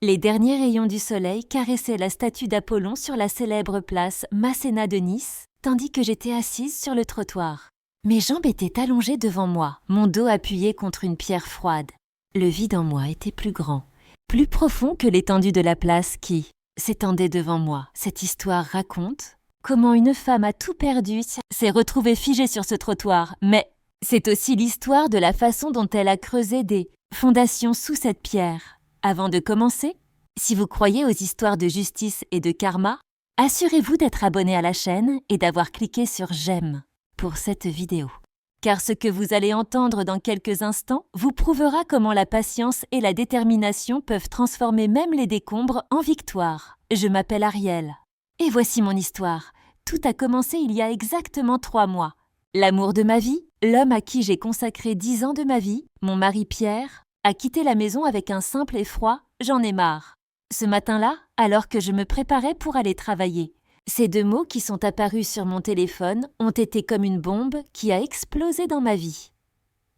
Les derniers rayons du soleil caressaient la statue d'Apollon sur la célèbre place Masséna de Nice, tandis que j'étais assise sur le trottoir. Mes jambes étaient allongées devant moi, mon dos appuyé contre une pierre froide. Le vide en moi était plus grand, plus profond que l'étendue de la place qui s'étendait devant moi. Cette histoire raconte comment une femme a tout perdu, s'est retrouvée figée sur ce trottoir, mais c'est aussi l'histoire de la façon dont elle a creusé des fondations sous cette pierre. Avant de commencer, si vous croyez aux histoires de justice et de karma, assurez-vous d'être abonné à la chaîne et d'avoir cliqué sur « J'aime » pour cette vidéo. Car ce que vous allez entendre dans quelques instants vous prouvera comment la patience et la détermination peuvent transformer même les décombres en victoire. Je m'appelle Ariel. Et voici mon histoire. Tout a commencé il y a exactement 3 mois. L'amour de ma vie, l'homme à qui j'ai consacré 10 ans de ma vie, mon mari Pierre, a quitté la maison avec un simple effroi « J'en ai marre ». Ce matin-là, alors que je me préparais pour aller travailler, ces 2 mots qui sont apparus sur mon téléphone ont été comme une bombe qui a explosé dans ma vie.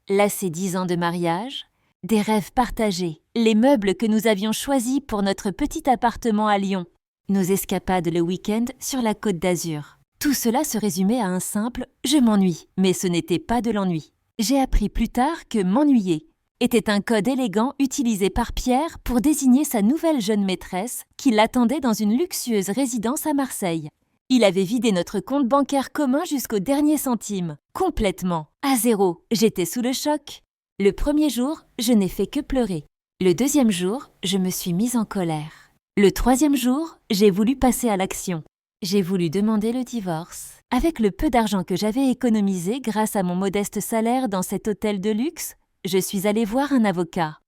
Là, ces 10 ans de mariage, des rêves partagés, les meubles que nous avions choisis pour notre petit appartement à Lyon, nos escapades le week-end sur la Côte d'Azur. Tout cela se résumait à un simple « je m'ennuie », mais ce n'était pas de l'ennui. J'ai appris plus tard que « m'ennuyer » était un code élégant utilisé par Pierre pour désigner sa nouvelle jeune maîtresse qui l'attendait dans une luxueuse résidence à Marseille. Il avait vidé notre compte bancaire commun jusqu'au dernier centime. Complètement. À zéro. J'étais sous le choc. Le premier jour, je n'ai fait que pleurer. Le deuxième jour, je me suis mise en colère. Le troisième jour, j'ai voulu passer à l'action. J'ai voulu demander le divorce. Avec le peu d'argent que j'avais économisé grâce à mon modeste salaire dans cet hôtel de luxe, je suis allée voir un avocat.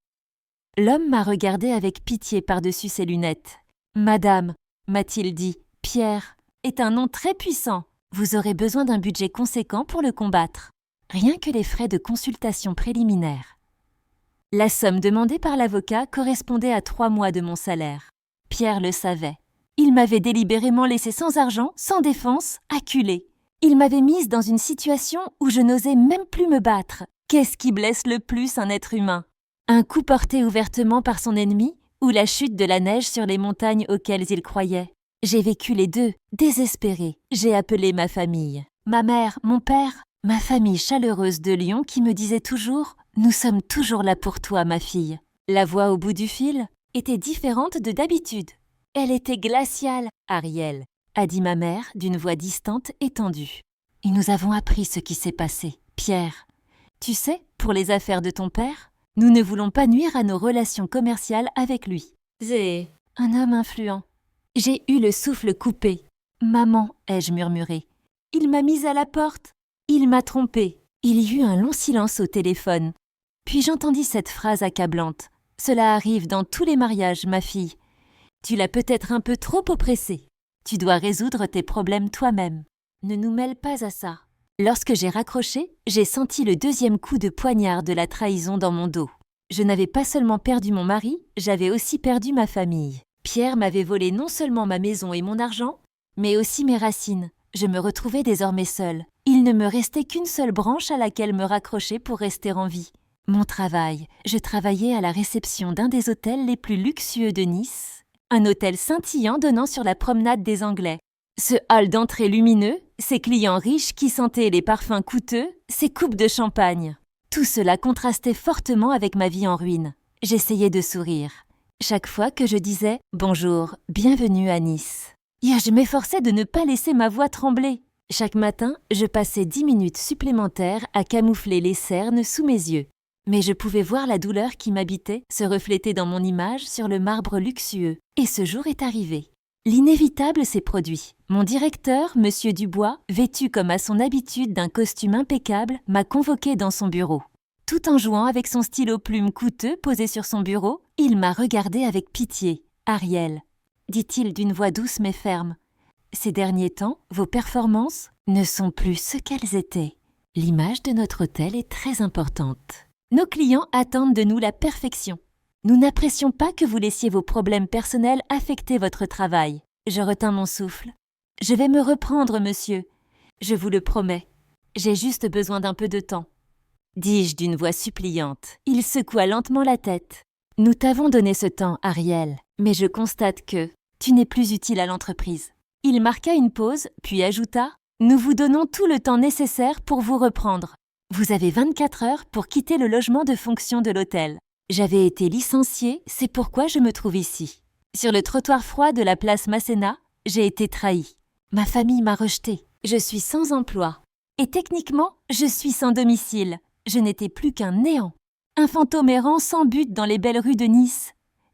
L'homme m'a regardé avec pitié par-dessus ses lunettes. « Madame, m'a-t-il dit, Pierre est un nom très puissant. Vous aurez besoin d'un budget conséquent pour le combattre. Rien que les frais de consultation préliminaires. » La somme demandée par l'avocat correspondait à 3 mois de mon salaire. Pierre le savait. Il m'avait délibérément laissé sans argent, sans défense, acculée. Il m'avait mise dans une situation où je n'osais même plus me battre. Qu'est-ce qui blesse le plus un être humain? Un coup porté ouvertement par son ennemi ou la chute de la neige sur les montagnes auxquelles il croyait? J'ai vécu les deux, désespérée. J'ai appelé ma famille. Ma mère, mon père, ma famille chaleureuse de Lyon qui me disait toujours « Nous sommes toujours là pour toi, ma fille ». La voix au bout du fil était différente de d'habitude. Elle était glaciale, Ariel, a dit ma mère d'une voix distante et tendue. Et nous avons appris ce qui s'est passé. Pierre, tu sais, pour les affaires de ton père, nous ne voulons pas nuire à nos relations commerciales avec lui. C'est un homme influent. J'ai eu le souffle coupé. Maman, ai-je murmuré. Il m'a mise à la porte. Il m'a trompée. Il y eut un long silence au téléphone. Puis j'entendis cette phrase accablante. Cela arrive dans tous les mariages, ma fille. Tu l'as peut-être un peu trop oppressé. Tu dois résoudre tes problèmes toi-même. Ne nous mêle pas à ça. Lorsque j'ai raccroché, j'ai senti le 2e coup de poignard de la trahison dans mon dos. Je n'avais pas seulement perdu mon mari, j'avais aussi perdu ma famille. Pierre m'avait volé non seulement ma maison et mon argent, mais aussi mes racines. Je me retrouvais désormais seule. Il ne me restait qu'une seule branche à laquelle me raccrocher pour rester en vie. Mon travail. Je travaillais à la réception d'un des hôtels les plus luxueux de Nice, un hôtel scintillant donnant sur la promenade des Anglais. Ce hall d'entrée lumineux, ces clients riches qui sentaient les parfums coûteux, ces coupes de champagne. Tout cela contrastait fortement avec ma vie en ruine. J'essayais de sourire. Chaque fois que je disais « Bonjour, bienvenue à Nice », je m'efforçais de ne pas laisser ma voix trembler. Chaque matin, je passais 10 minutes supplémentaires à camoufler les cernes sous mes yeux. Mais je pouvais voir la douleur qui m'habitait se refléter dans mon image sur le marbre luxueux. Et ce jour est arrivé. L'inévitable s'est produit. Mon directeur, M. Dubois, vêtu comme à son habitude d'un costume impeccable, m'a convoqué dans son bureau. Tout en jouant avec son stylo plume coûteux posé sur son bureau, il m'a regardé avec pitié. « Ariel », dit-il d'une voix douce mais ferme, « ces derniers temps, vos performances ne sont plus ce qu'elles étaient. L'image de notre hôtel est très importante. Nos clients attendent de nous la perfection. Nous n'apprécions pas que vous laissiez vos problèmes personnels affecter votre travail. » Je retins mon souffle. « Je vais me reprendre, monsieur. Je vous le promets. J'ai juste besoin d'un peu de temps. » dis-je d'une voix suppliante. Il secoua lentement la tête. « Nous t'avons donné ce temps, Ariel, mais je constate que tu n'es plus utile à l'entreprise. Il marqua une pause, puis ajouta « Nous vous donnons tout le temps nécessaire pour vous reprendre. Vous avez 24 heures pour quitter le logement de fonction de l'hôtel. J'avais été licenciée, c'est pourquoi je me trouve ici. Sur le trottoir froid de la place Masséna, j'ai été trahie. Ma famille m'a rejetée. Je suis sans emploi. Et techniquement, je suis sans domicile. Je n'étais plus qu'un néant. Un fantôme errant sans but dans les belles rues de Nice.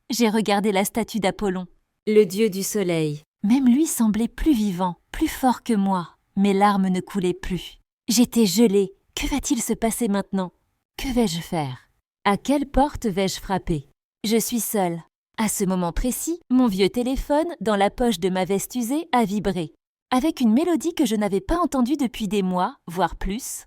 J'ai regardé la statue d'Apollon, le dieu du soleil. Même lui semblait plus vivant, plus fort que moi. Mes larmes ne coulaient plus. J'étais gelée. Que va-t-il se passer maintenant? Que vais-je faire? À quelle porte vais-je frapper? Je suis seule. À ce moment précis, mon vieux téléphone, dans la poche de ma veste usée, a vibré, avec une mélodie que je n'avais pas entendue depuis des mois, voire plus.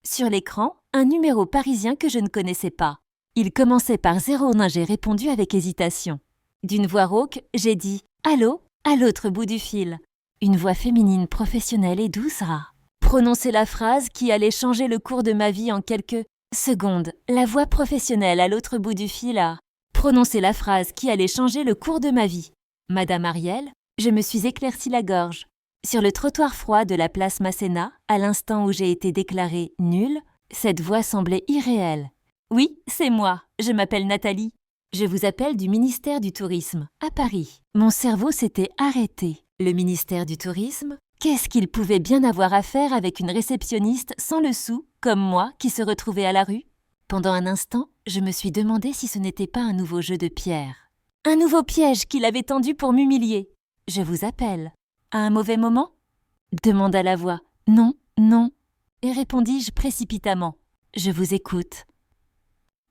Sur l'écran, un numéro parisien que je ne connaissais pas. Il commençait par 01, j'ai répondu avec hésitation. D'une voix rauque, j'ai dit « Allô ?» à l'autre bout du fil. Une voix féminine professionnelle et douce a prononcé la phrase qui allait changer le cours de ma vie en quelques secondes. La voix professionnelle à l'autre bout du fil a prononcé la phrase qui allait changer le cours de ma vie. Madame Ariel, je me suis éclairci la gorge. Sur le trottoir froid de la place Masséna, à l'instant où j'ai été déclarée nulle, cette voix semblait irréelle. Oui, c'est moi, je m'appelle Nathalie. Je vous appelle du ministère du Tourisme, à Paris. Mon cerveau s'était arrêté. Le ministère du Tourisme? Qu'est-ce qu'il pouvait bien avoir à faire avec une réceptionniste sans le sou, comme moi, qui se retrouvait à la rue? Pendant un instant, je me suis demandé si ce n'était pas un nouveau jeu de pierre. Un nouveau piège qu'il avait tendu pour m'humilier. Je vous appelle. À un mauvais moment? Demanda la voix. Non, non. Et répondis-je précipitamment. Je vous écoute.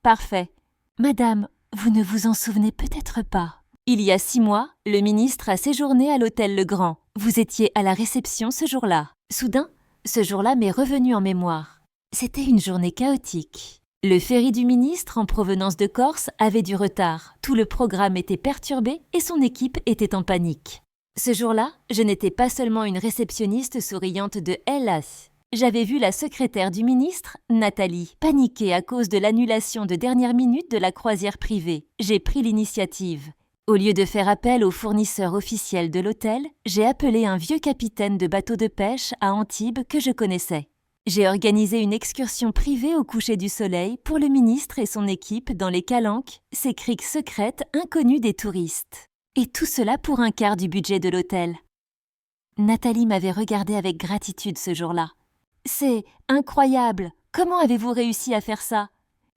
Parfait. Madame, vous ne vous en souvenez peut-être pas. Il y a 6 mois, le ministre a séjourné à l'hôtel Le Grand. Vous étiez à la réception ce jour-là. Soudain, ce jour-là m'est revenu en mémoire. C'était une journée chaotique. Le ferry du ministre en provenance de Corse avait du retard. Tout le programme était perturbé et son équipe était en panique. Ce jour-là, je n'étais pas seulement une réceptionniste souriante de Hellas. J'avais vu la secrétaire du ministre, Nathalie, paniquer à cause de l'annulation de dernière minute de la croisière privée. J'ai pris l'initiative. Au lieu de faire appel au fournisseur officiel de l'hôtel, j'ai appelé un vieux capitaine de bateau de pêche à Antibes que je connaissais. J'ai organisé une excursion privée au coucher du soleil pour le ministre et son équipe dans les calanques, ces criques secrètes inconnues des touristes. Et tout cela pour un quart du budget de l'hôtel. Nathalie m'avait regardée avec gratitude ce jour-là. « C'est incroyable! Comment avez-vous réussi à faire ça ?»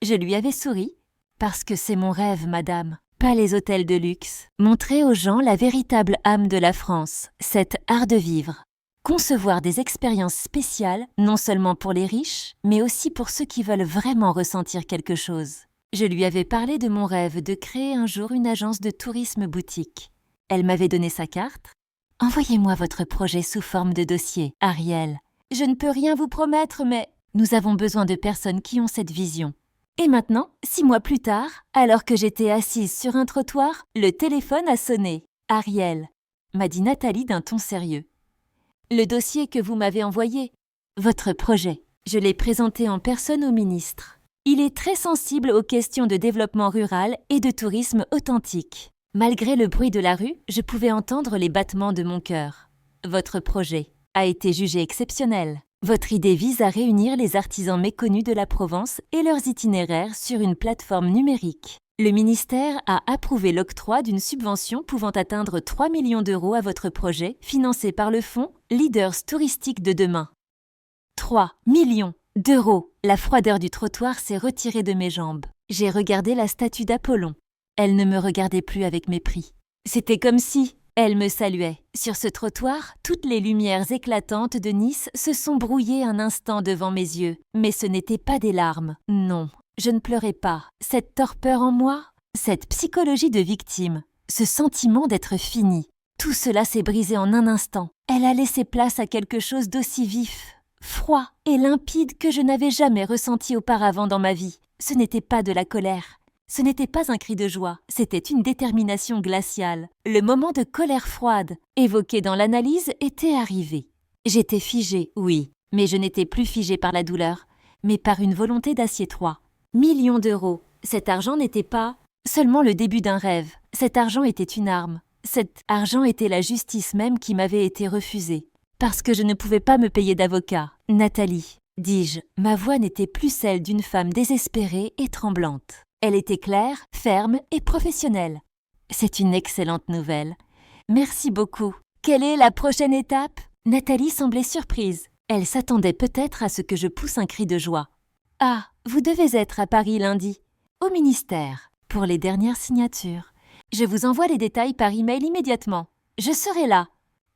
Je lui avais souri. « Parce que c'est mon rêve, madame. Pas les hôtels de luxe. Montrer aux gens la véritable âme de la France, cet art de vivre. Concevoir des expériences spéciales, non seulement pour les riches, mais aussi pour ceux qui veulent vraiment ressentir quelque chose. » Je lui avais parlé de mon rêve de créer un jour une agence de tourisme boutique. Elle m'avait donné sa carte. « Envoyez-moi votre projet sous forme de dossier, Ariel. Je ne peux rien vous promettre, mais nous avons besoin de personnes qui ont cette vision. » Et maintenant, 6 mois plus tard, alors que j'étais assise sur un trottoir, le téléphone a sonné. « Ariel », m'a dit Nathalie d'un ton sérieux. « Le dossier que vous m'avez envoyé, votre projet, je l'ai présenté en personne au ministre. Il est très sensible aux questions de développement rural et de tourisme authentique. Malgré le bruit de la rue, je pouvais entendre les battements de mon cœur. Votre projet a été jugé exceptionnel. Votre idée vise à réunir les artisans méconnus de la Provence et leurs itinéraires sur une plateforme numérique. Le ministère a approuvé l'octroi d'une subvention pouvant atteindre 3 millions d'euros à votre projet, financé par le fonds Leaders touristiques de demain. 3 millions d'euros! La froideur du trottoir s'est retirée de mes jambes. J'ai regardé la statue d'Apollon. Elle ne me regardait plus avec mépris. C'était comme si elle me saluait. Sur ce trottoir, toutes les lumières éclatantes de Nice se sont brouillées un instant devant mes yeux. Mais ce n'étaient pas des larmes. Non, je ne pleurais pas. Cette torpeur en moi, cette psychologie de victime, ce sentiment d'être fini, tout cela s'est brisé en un instant. Elle a laissé place à quelque chose d'aussi vif, froid et limpide que je n'avais jamais ressenti auparavant dans ma vie. Ce n'était pas de la colère. Ce n'était pas un cri de joie, c'était une détermination glaciale. Le moment de colère froide, évoqué dans l'analyse, était arrivé. J'étais figée, oui, mais je n'étais plus figée par la douleur, mais par une volonté d'acier 3 millions d'euros. Cet argent n'était pas seulement le début d'un rêve. Cet argent était une arme. Cet argent était la justice même qui m'avait été refusée. Parce que je ne pouvais pas me payer d'avocat. Nathalie, dis-je, ma voix n'était plus celle d'une femme désespérée et tremblante. Elle était claire, ferme et professionnelle. C'est une excellente nouvelle. Merci beaucoup. Quelle est la prochaine étape ? Nathalie semblait surprise. Elle s'attendait peut-être à ce que je pousse un cri de joie. Ah, vous devez être à Paris lundi, au ministère, pour les dernières signatures. Je vous envoie les détails par email immédiatement. Je serai là.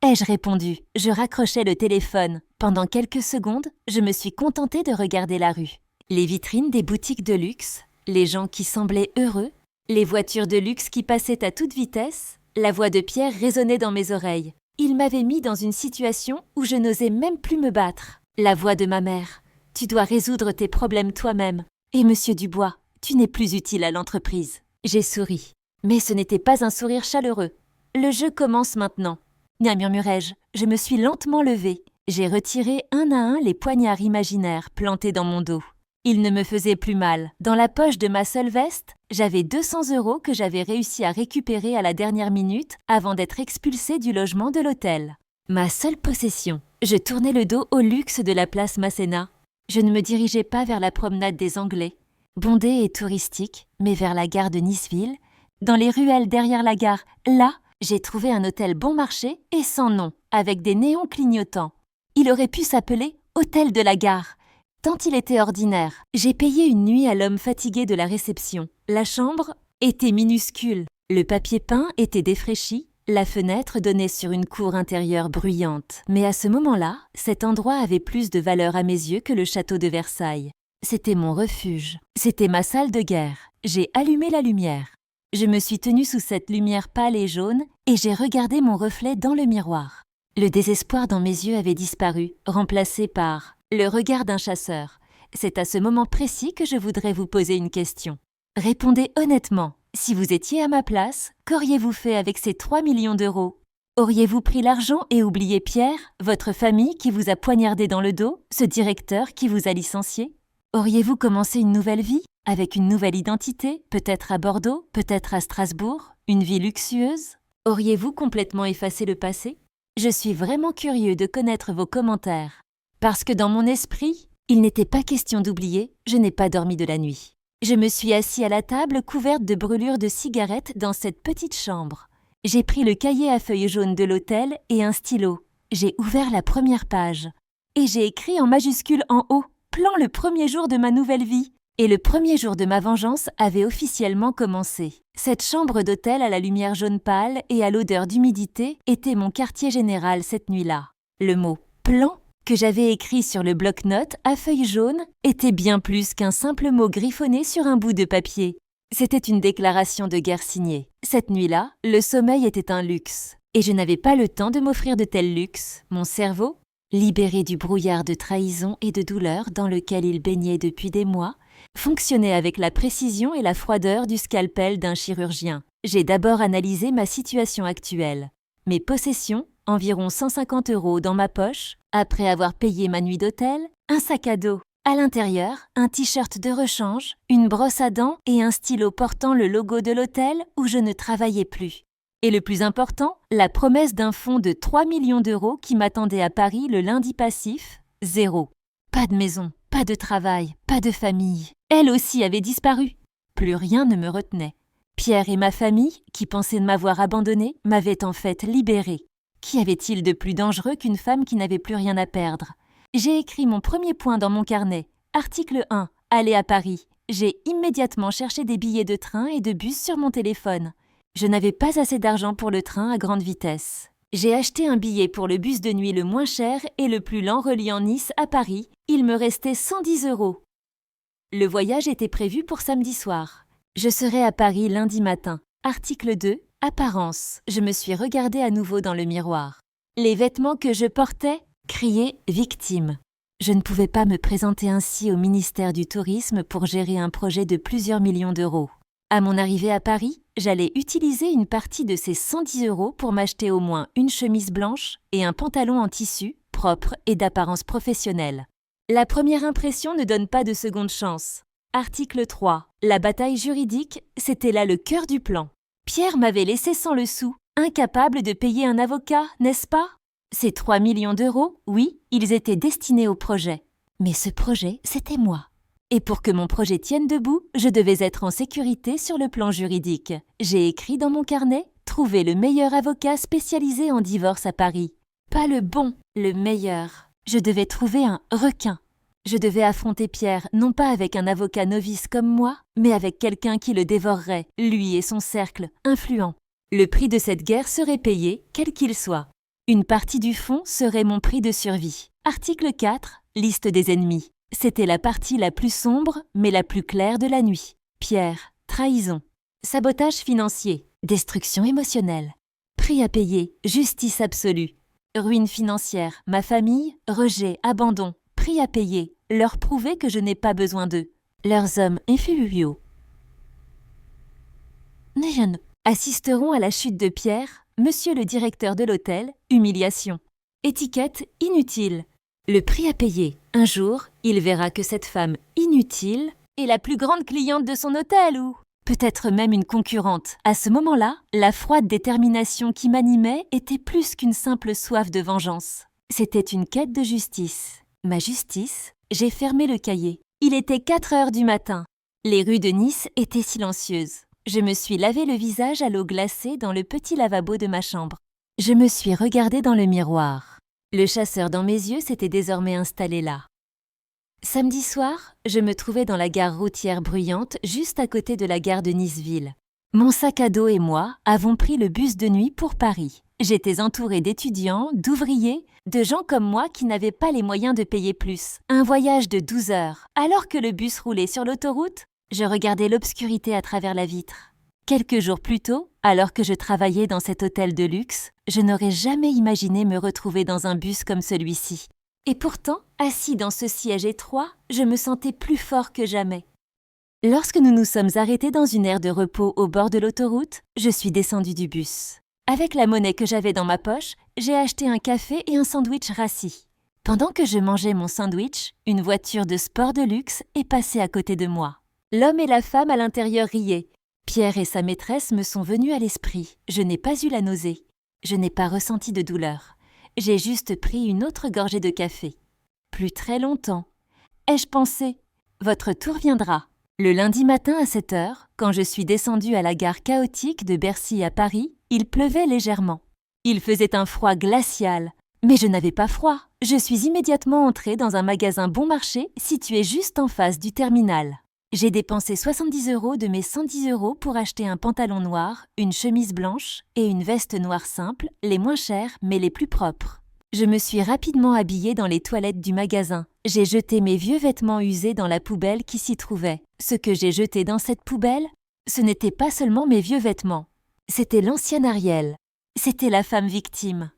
Ai-je répondu. Je raccrochais le téléphone. Pendant quelques secondes, je me suis contentée de regarder la rue. Les vitrines des boutiques de luxe, les gens qui semblaient heureux, les voitures de luxe qui passaient à toute vitesse, la voix de Pierre résonnait dans mes oreilles. Il m'avait mis dans une situation où je n'osais même plus me battre. La voix de ma mère. Tu dois résoudre tes problèmes toi-même. Et Monsieur Dubois, tu n'es plus utile à l'entreprise. J'ai souri. Mais ce n'était pas un sourire chaleureux. Le jeu commence maintenant. Bien murmurai-je, je me suis lentement levée. J'ai retiré un à un les poignards imaginaires plantés dans mon dos. Ils ne me faisaient plus mal. Dans la poche de ma seule veste, j'avais 200 € que j'avais réussi à récupérer à la dernière minute avant d'être expulsée du logement de l'hôtel. Ma seule possession. Je tournais le dos au luxe de la place Masséna. Je ne me dirigeais pas vers la promenade des Anglais, bondée et touristique, mais vers la gare de Niceville. Dans les ruelles derrière la gare, là, j'ai trouvé un hôtel bon marché et sans nom, avec des néons clignotants. Il aurait pu s'appeler Hôtel de la Gare, tant il était ordinaire. J'ai payé une nuit à l'homme fatigué de la réception. La chambre était minuscule, le papier peint était défraîchi, la fenêtre donnait sur une cour intérieure bruyante. Mais à ce moment-là, cet endroit avait plus de valeur à mes yeux que le château de Versailles. C'était mon refuge, c'était ma salle de guerre. J'ai allumé la lumière. Je me suis tenue sous cette lumière pâle et jaune et j'ai regardé mon reflet dans le miroir. Le désespoir dans mes yeux avait disparu, remplacé par le regard d'un chasseur. C'est à ce moment précis que je voudrais vous poser une question. Répondez honnêtement. Si vous étiez à ma place, qu'auriez-vous fait avec ces 3 millions d'euros ? Auriez-vous pris l'argent et oublié Pierre, votre famille qui vous a poignardé dans le dos, ce directeur qui vous a licencié ? Auriez-vous commencé une nouvelle vie, avec une nouvelle identité, peut-être à Bordeaux, peut-être à Strasbourg, une vie luxueuse ? Auriez-vous complètement effacé le passé ? Je suis vraiment curieux de connaître vos commentaires. Parce que dans mon esprit, il n'était pas question d'oublier, je n'ai pas dormi de la nuit. Je me suis assis à la table couverte de brûlures de cigarettes dans cette petite chambre. J'ai pris le cahier à feuilles jaunes de l'hôtel et un stylo. J'ai ouvert la première page. Et j'ai écrit en majuscule en haut « Plan le premier jour de ma nouvelle vie ». Et le premier jour de ma vengeance avait officiellement commencé. Cette chambre d'hôtel à la lumière jaune pâle et à l'odeur d'humidité était mon quartier général cette nuit-là. Le mot « plan » que j'avais écrit sur le bloc-notes à feuilles jaunes était bien plus qu'un simple mot griffonné sur un bout de papier. C'était une déclaration de guerre signée. Cette nuit-là, le sommeil était un luxe. Et je n'avais pas le temps de m'offrir de tels luxes. Mon cerveau, libéré du brouillard de trahison et de douleur dans lequel il baignait depuis des mois, fonctionnait avec la précision et la froideur du scalpel d'un chirurgien. J'ai d'abord analysé ma situation actuelle. Mes possessions, environ 150 € dans ma poche, après avoir payé ma nuit d'hôtel, un sac à dos. À l'intérieur, un t-shirt de rechange, une brosse à dents et un stylo portant le logo de l'hôtel où je ne travaillais plus. Et le plus important, la promesse d'un fonds de 3 millions d'euros qui m'attendait à Paris le lundi passif, 0. Pas de maison, pas de travail, pas de famille. Elle aussi avait disparu. Plus rien ne me retenait. Pierre et ma famille, qui pensaient m'avoir abandonnée, m'avaient en fait libérée. Qu'y avait-il de plus dangereux qu'une femme qui n'avait plus rien à perdre ? J'ai écrit mon premier point dans mon carnet. Article 1. Aller à Paris. J'ai immédiatement cherché des billets de train et de bus sur mon téléphone. Je n'avais pas assez d'argent pour le train à grande vitesse. J'ai acheté un billet pour le bus de nuit le moins cher et le plus lent reliant Nice à Paris. Il me restait 110 €. Le voyage était prévu pour samedi soir. Je serai à Paris lundi matin. Article 2. Apparence. Je me suis regardée à nouveau dans le miroir. Les vêtements que je portais criaient « victime ». Je ne pouvais pas me présenter ainsi au ministère du Tourisme pour gérer un projet de plusieurs millions d'euros. À mon arrivée à Paris, j'allais utiliser une partie de ces 110 € pour m'acheter au moins une chemise blanche et un pantalon en tissu, propre et d'apparence professionnelle. La première impression ne donne pas de seconde chance. Article 3. La bataille juridique, c'était là le cœur du plan. Pierre m'avait laissé sans le sou, incapable de payer un avocat, n'est-ce pas? Ces 3 millions d'euros, oui, ils étaient destinés au projet. Mais ce projet, c'était moi. Et pour que mon projet tienne debout, je devais être en sécurité sur le plan juridique. J'ai écrit dans mon carnet « Trouver le meilleur avocat spécialisé en divorce à Paris ». Pas le bon, le meilleur. Je devais trouver un requin. Je devais affronter Pierre, non pas avec un avocat novice comme moi, mais avec quelqu'un qui le dévorerait, lui et son cercle, influent. Le prix de cette guerre serait payé, quel qu'il soit. Une partie du fonds serait mon prix de survie. Article 4. Liste des ennemis. C'était la partie la plus sombre, mais la plus claire de la nuit. Pierre, trahison. Sabotage financier, destruction émotionnelle. Prix à payer, justice absolue. Ruine financière, ma famille, rejet, abandon. Prix à payer, leur prouver que je n'ai pas besoin d'eux. Leurs hommes influents assisteront à la chute de Pierre, monsieur le directeur de l'hôtel, humiliation. Étiquette inutile. Le prix à payer. Un jour, il verra que cette femme inutile est la plus grande cliente de son hôtel ou peut-être même une concurrente. À ce moment-là, la froide détermination qui m'animait était plus qu'une simple soif de vengeance. C'était une quête de justice. Ma justice, j'ai fermé le cahier. Il était 4 heures du matin. Les rues de Nice étaient silencieuses. Je me suis lavé le visage à l'eau glacée dans le petit lavabo de ma chambre. Je me suis regardée dans le miroir. Le chasseur dans mes yeux s'était désormais installé là. Samedi soir, je me trouvais dans la gare routière bruyante juste à côté de la gare de Nice-Ville. Mon sac à dos et moi avons pris le bus de nuit pour Paris. J'étais entourée d'étudiants, d'ouvriers, de gens comme moi qui n'avaient pas les moyens de payer plus. Un voyage de 12 heures. Alors que le bus roulait sur l'autoroute, je regardais l'obscurité à travers la vitre. Quelques jours plus tôt, alors que je travaillais dans cet hôtel de luxe, je n'aurais jamais imaginé me retrouver dans un bus comme celui-ci. Et pourtant, assis dans ce siège étroit, je me sentais plus fort que jamais. Lorsque nous nous sommes arrêtés dans une aire de repos au bord de l'autoroute, je suis descendue du bus. Avec la monnaie que j'avais dans ma poche, j'ai acheté un café et un sandwich rassis. Pendant que je mangeais mon sandwich, une voiture de sport de luxe est passée à côté de moi. L'homme et la femme à l'intérieur riaient. Pierre et sa maîtresse me sont venus à l'esprit. Je n'ai pas eu la nausée. Je n'ai pas ressenti de douleur. J'ai juste pris une autre gorgée de café. Plus très longtemps. Ai-je pensé ? Votre tour viendra. Le lundi matin à 7 heures, quand je suis descendue à la gare chaotique de Bercy à Paris, il pleuvait légèrement. Il faisait un froid glacial. Mais je n'avais pas froid. Je suis immédiatement entrée dans un magasin bon marché situé juste en face du terminal. J'ai dépensé 70 € de mes 110 € pour acheter un pantalon noir, une chemise blanche et une veste noire simple, les moins chères mais les plus propres. Je me suis rapidement habillée dans les toilettes du magasin. J'ai jeté mes vieux vêtements usés dans la poubelle qui s'y trouvait. Ce que j'ai jeté dans cette poubelle, ce n'était pas seulement mes vieux vêtements. C'était l'ancienne Ariel. C'était la femme victime.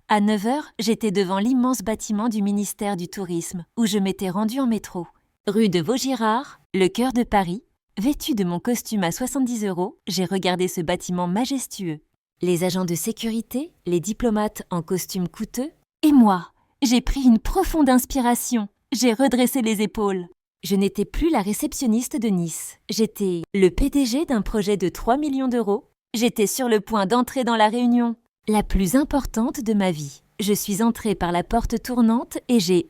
À 9 heures, j'étais devant l'immense bâtiment du ministère du Tourisme, où je m'étais rendue en métro. Rue de Vaugirard, le cœur de Paris, vêtue de mon costume à 70 €, j'ai regardé ce bâtiment majestueux. Les agents de sécurité, les diplomates en costume coûteux, et moi, j'ai pris une profonde inspiration. J'ai redressé les épaules. Je n'étais plus la réceptionniste de Nice. J'étais le PDG d'un projet de 3 millions d'euros. J'étais sur le point d'entrer dans la réunion la plus importante de ma vie. Je suis entrée par la porte tournante et j'ai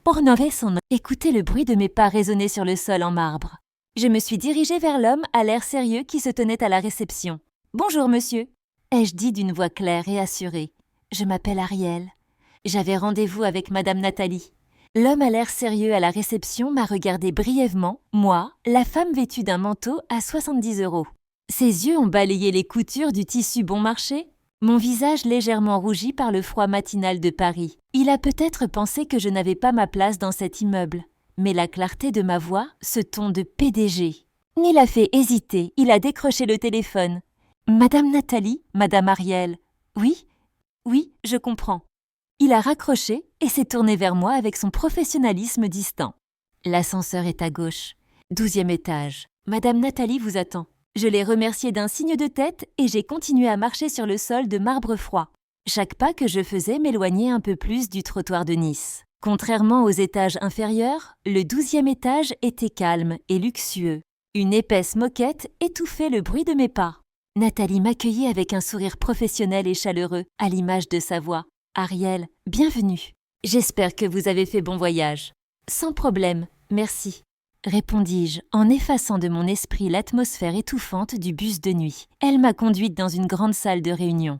écouté le bruit de mes pas résonner sur le sol en marbre. Je me suis dirigée vers l'homme à l'air sérieux qui se tenait à la réception. « Bonjour, monsieur », ai-je dit d'une voix claire et assurée. « Je m'appelle Ariel. J'avais rendez-vous avec madame Nathalie. » L'homme à l'air sérieux à la réception m'a regardé brièvement, moi, la femme vêtue d'un manteau à 70 €. Ses yeux ont balayé les coutures du tissu bon marché. Mon visage légèrement rougi par le froid matinal de Paris. Il a peut-être pensé que je n'avais pas ma place dans cet immeuble. Mais la clarté de ma voix, ce ton de PDG. Il a fait hésiter, il a décroché le téléphone. « Madame Nathalie, Madame Ariel. »« Oui, oui, je comprends. » Il a raccroché et s'est tourné vers moi avec son professionnalisme distant. « L'ascenseur est à gauche. 12e étage. Madame Nathalie vous attend. » Je l'ai remercié d'un signe de tête et j'ai continué à marcher sur le sol de marbre froid. Chaque pas que je faisais m'éloignait un peu plus du trottoir de Nice. Contrairement aux étages inférieurs, le 12e étage était calme et luxueux. Une épaisse moquette étouffait le bruit de mes pas. Nathalie m'accueillit avec un sourire professionnel et chaleureux, à l'image de sa voix. « Ariel, bienvenue. J'espère que vous avez fait bon voyage. »« Sans problème, merci. » répondis-je en effaçant de mon esprit l'atmosphère étouffante du bus de nuit. Elle m'a conduite dans une grande salle de réunion.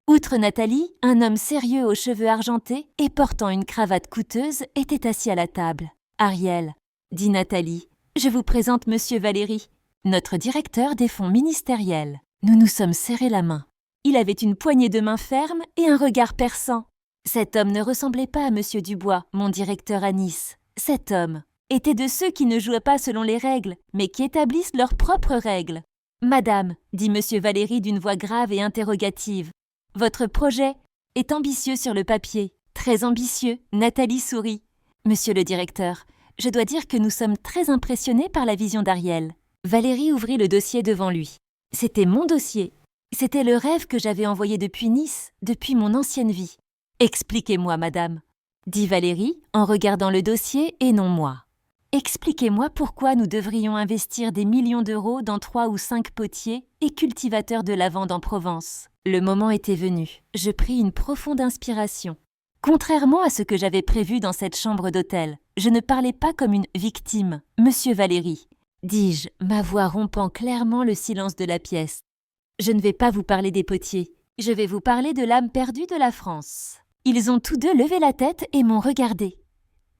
Outre Nathalie, un homme sérieux aux cheveux argentés et portant une cravate coûteuse était assis à la table. « Ariel, » dit Nathalie, « je vous présente Monsieur Valéry, notre directeur des fonds ministériels. » Nous nous sommes serrés la main. Il avait une poignée de main ferme et un regard perçant. Cet homme ne ressemblait pas à Monsieur Dubois, mon directeur à Nice. Cet homme était de ceux qui ne jouent pas selon les règles, mais qui établissent leurs propres règles. « Madame, » dit Monsieur Valéry d'une voix grave et interrogative, « votre projet est ambitieux sur le papier. Très ambitieux. » Nathalie sourit. « Monsieur le directeur, je dois dire que nous sommes très impressionnés par la vision d'Ariel. » Valéry ouvrit le dossier devant lui. C'était mon dossier. C'était le rêve que j'avais envoyé depuis Nice, depuis mon ancienne vie. « Expliquez-moi, madame, » dit Valéry en regardant le dossier et non moi. « Expliquez-moi pourquoi nous devrions investir des millions d'euros dans 3 ou 5 potiers et cultivateurs de lavande en Provence. » Le moment était venu. Je pris une profonde inspiration. Contrairement à ce que j'avais prévu dans cette chambre d'hôtel, je ne parlais pas comme une victime. « Monsieur Valéry, » dis-je, ma voix rompant clairement le silence de la pièce. « Je ne vais pas vous parler des potiers. Je vais vous parler de l'âme perdue de la France. » Ils ont tous deux levé la tête et m'ont regardé.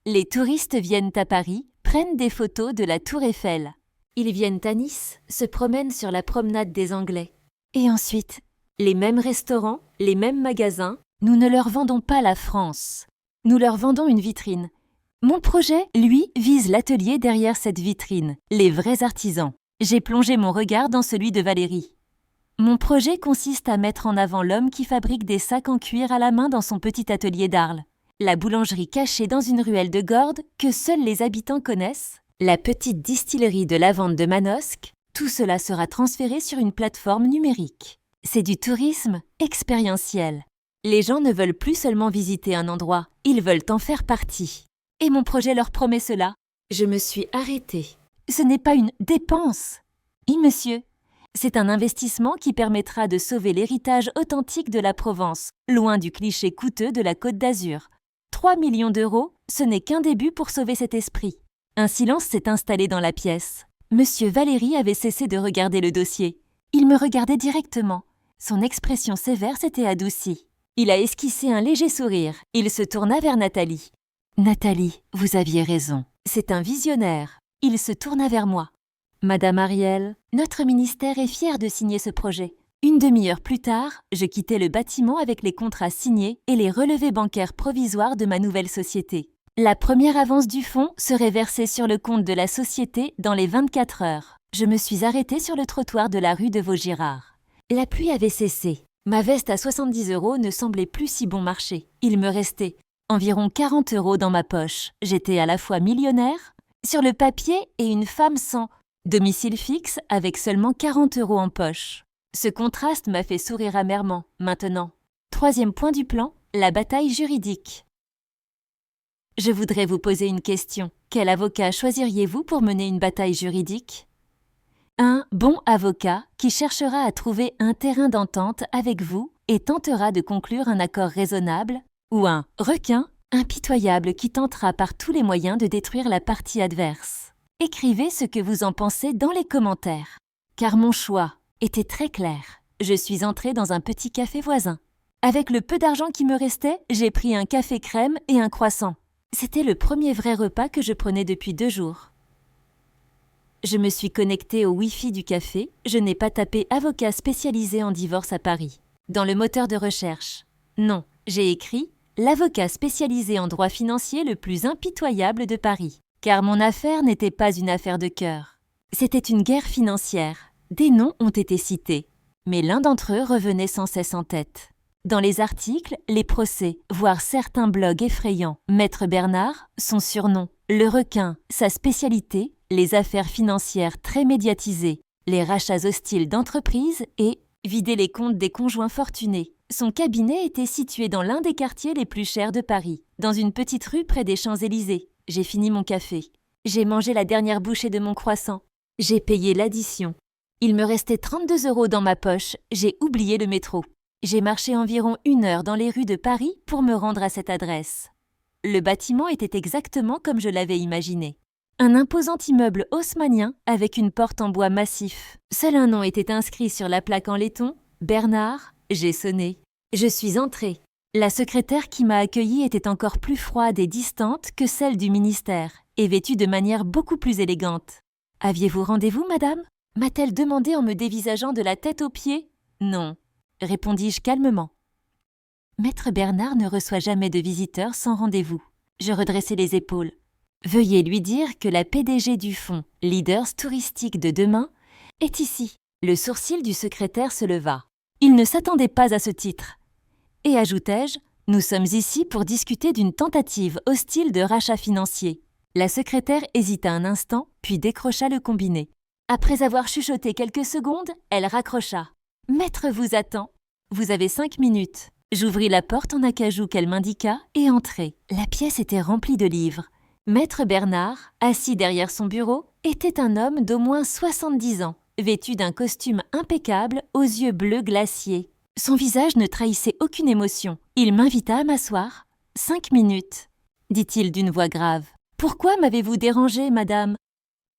Les touristes viennent à Paris, prennent des photos de la Tour Eiffel. Ils viennent à Nice, se promènent sur la promenade des Anglais. Et ensuite, les mêmes restaurants, les mêmes magasins, nous ne leur vendons pas la France. Nous leur vendons une vitrine. Mon projet, lui, vise l'atelier derrière cette vitrine, les vrais artisans. J'ai plongé mon regard dans celui de Valéry. Mon projet consiste à mettre en avant l'homme qui fabrique des sacs en cuir à la main dans son petit atelier d'Arles. La boulangerie cachée dans une ruelle de Gordes que seuls les habitants connaissent, la petite distillerie de lavande de Manosque, tout cela sera transféré sur une plateforme numérique. C'est du tourisme expérientiel. Les gens ne veulent plus seulement visiter un endroit, ils veulent en faire partie. Et mon projet leur promet cela. Je me suis arrêtée. Ce n'est pas une dépense. Oui, monsieur. C'est un investissement qui permettra de sauver l'héritage authentique de la Provence, loin du cliché coûteux de la Côte d'Azur. 3 millions d'euros, ce n'est qu'un début pour sauver cet esprit. Un silence s'est installé dans la pièce. Monsieur Valéry avait cessé de regarder le dossier. Il me regardait directement. Son expression sévère s'était adoucie. Il a esquissé un léger sourire. Il se tourna vers Nathalie. « Nathalie, vous aviez raison. C'est un visionnaire. » Il se tourna vers moi. « Madame Ariel, notre ministère est fier de signer ce projet. » Une demi-heure plus tard, je quittais le bâtiment avec les contrats signés et les relevés bancaires provisoires de ma nouvelle société. La première avance du fonds serait versée sur le compte de la société dans les 24 heures. Je me suis arrêtée sur le trottoir de la rue de Vaugirard. La pluie avait cessé. Ma veste à 70 € ne semblait plus si bon marché. Il me restait environ 40 € dans ma poche. J'étais à la fois millionnaire, sur le papier, et une femme sans domicile fixe avec seulement 40 € en poche. Ce contraste m'a fait sourire amèrement, maintenant. Troisième point du plan, la bataille juridique. Je voudrais vous poser une question. Quel avocat choisiriez-vous pour mener une bataille juridique ? Un bon avocat qui cherchera à trouver un terrain d'entente avec vous et tentera de conclure un accord raisonnable, ou un requin impitoyable qui tentera par tous les moyens de détruire la partie adverse. Écrivez ce que vous en pensez dans les commentaires. Car mon choix était très clair. Je suis entrée dans un petit café voisin. Avec le peu d'argent qui me restait, j'ai pris un café crème et un croissant. C'était le premier vrai repas que je prenais depuis 2 jours. Je me suis connectée au Wi-Fi du café. Je n'ai pas tapé avocat spécialisé en divorce à Paris dans le moteur de recherche. Non, j'ai écrit l'avocat spécialisé en droit financier le plus impitoyable de Paris. Car mon affaire n'était pas une affaire de cœur. C'était une guerre financière. Des noms ont été cités, mais l'un d'entre eux revenait sans cesse en tête. Dans les articles, les procès, voire certains blogs effrayants. Maître Bernard, son surnom. Le requin, sa spécialité, les affaires financières très médiatisées, les rachats hostiles d'entreprises et vider les comptes des conjoints fortunés. Son cabinet était situé dans l'un des quartiers les plus chers de Paris, dans une petite rue près des Champs-Élysées. J'ai fini mon café. J'ai mangé la dernière bouchée de mon croissant. J'ai payé l'addition. Il me restait 32 € dans ma poche, j'ai oublié le métro. J'ai marché environ 1 heure dans les rues de Paris pour me rendre à cette adresse. Le bâtiment était exactement comme je l'avais imaginé. Un imposant immeuble haussmannien avec une porte en bois massif. Seul un nom était inscrit sur la plaque en laiton, Bernard. J'ai sonné. Je suis entrée. La secrétaire qui m'a accueillie était encore plus froide et distante que celle du ministère, et vêtue de manière beaucoup plus élégante. « Aviez-vous rendez-vous, madame » m'a-t-elle demandé en me dévisageant de la tête aux pieds. « Non », répondis-je calmement. Maître Bernard ne reçoit jamais de visiteurs sans rendez-vous. Je redressai les épaules. Veuillez lui dire que la PDG du fonds Leaders touristiques de demain est ici. Le sourcil du secrétaire se leva. Il ne s'attendait pas à ce titre. Et ajoutai-je, nous sommes ici pour discuter d'une tentative hostile de rachat financier. La secrétaire hésita un instant, puis décrocha le combiné. Après avoir chuchoté quelques secondes, elle raccrocha. « Maître vous attend. Vous avez 5 minutes. » J'ouvris la porte en acajou qu'elle m'indiqua et entrai. La pièce était remplie de livres. Maître Bernard, assis derrière son bureau, était un homme d'au moins 70 ans, vêtu d'un costume impeccable aux yeux bleus glaciers. Son visage ne trahissait aucune émotion. Il m'invita à m'asseoir. « 5 minutes, dit-il d'une voix grave. « Pourquoi m'avez-vous dérangé, madame ?»«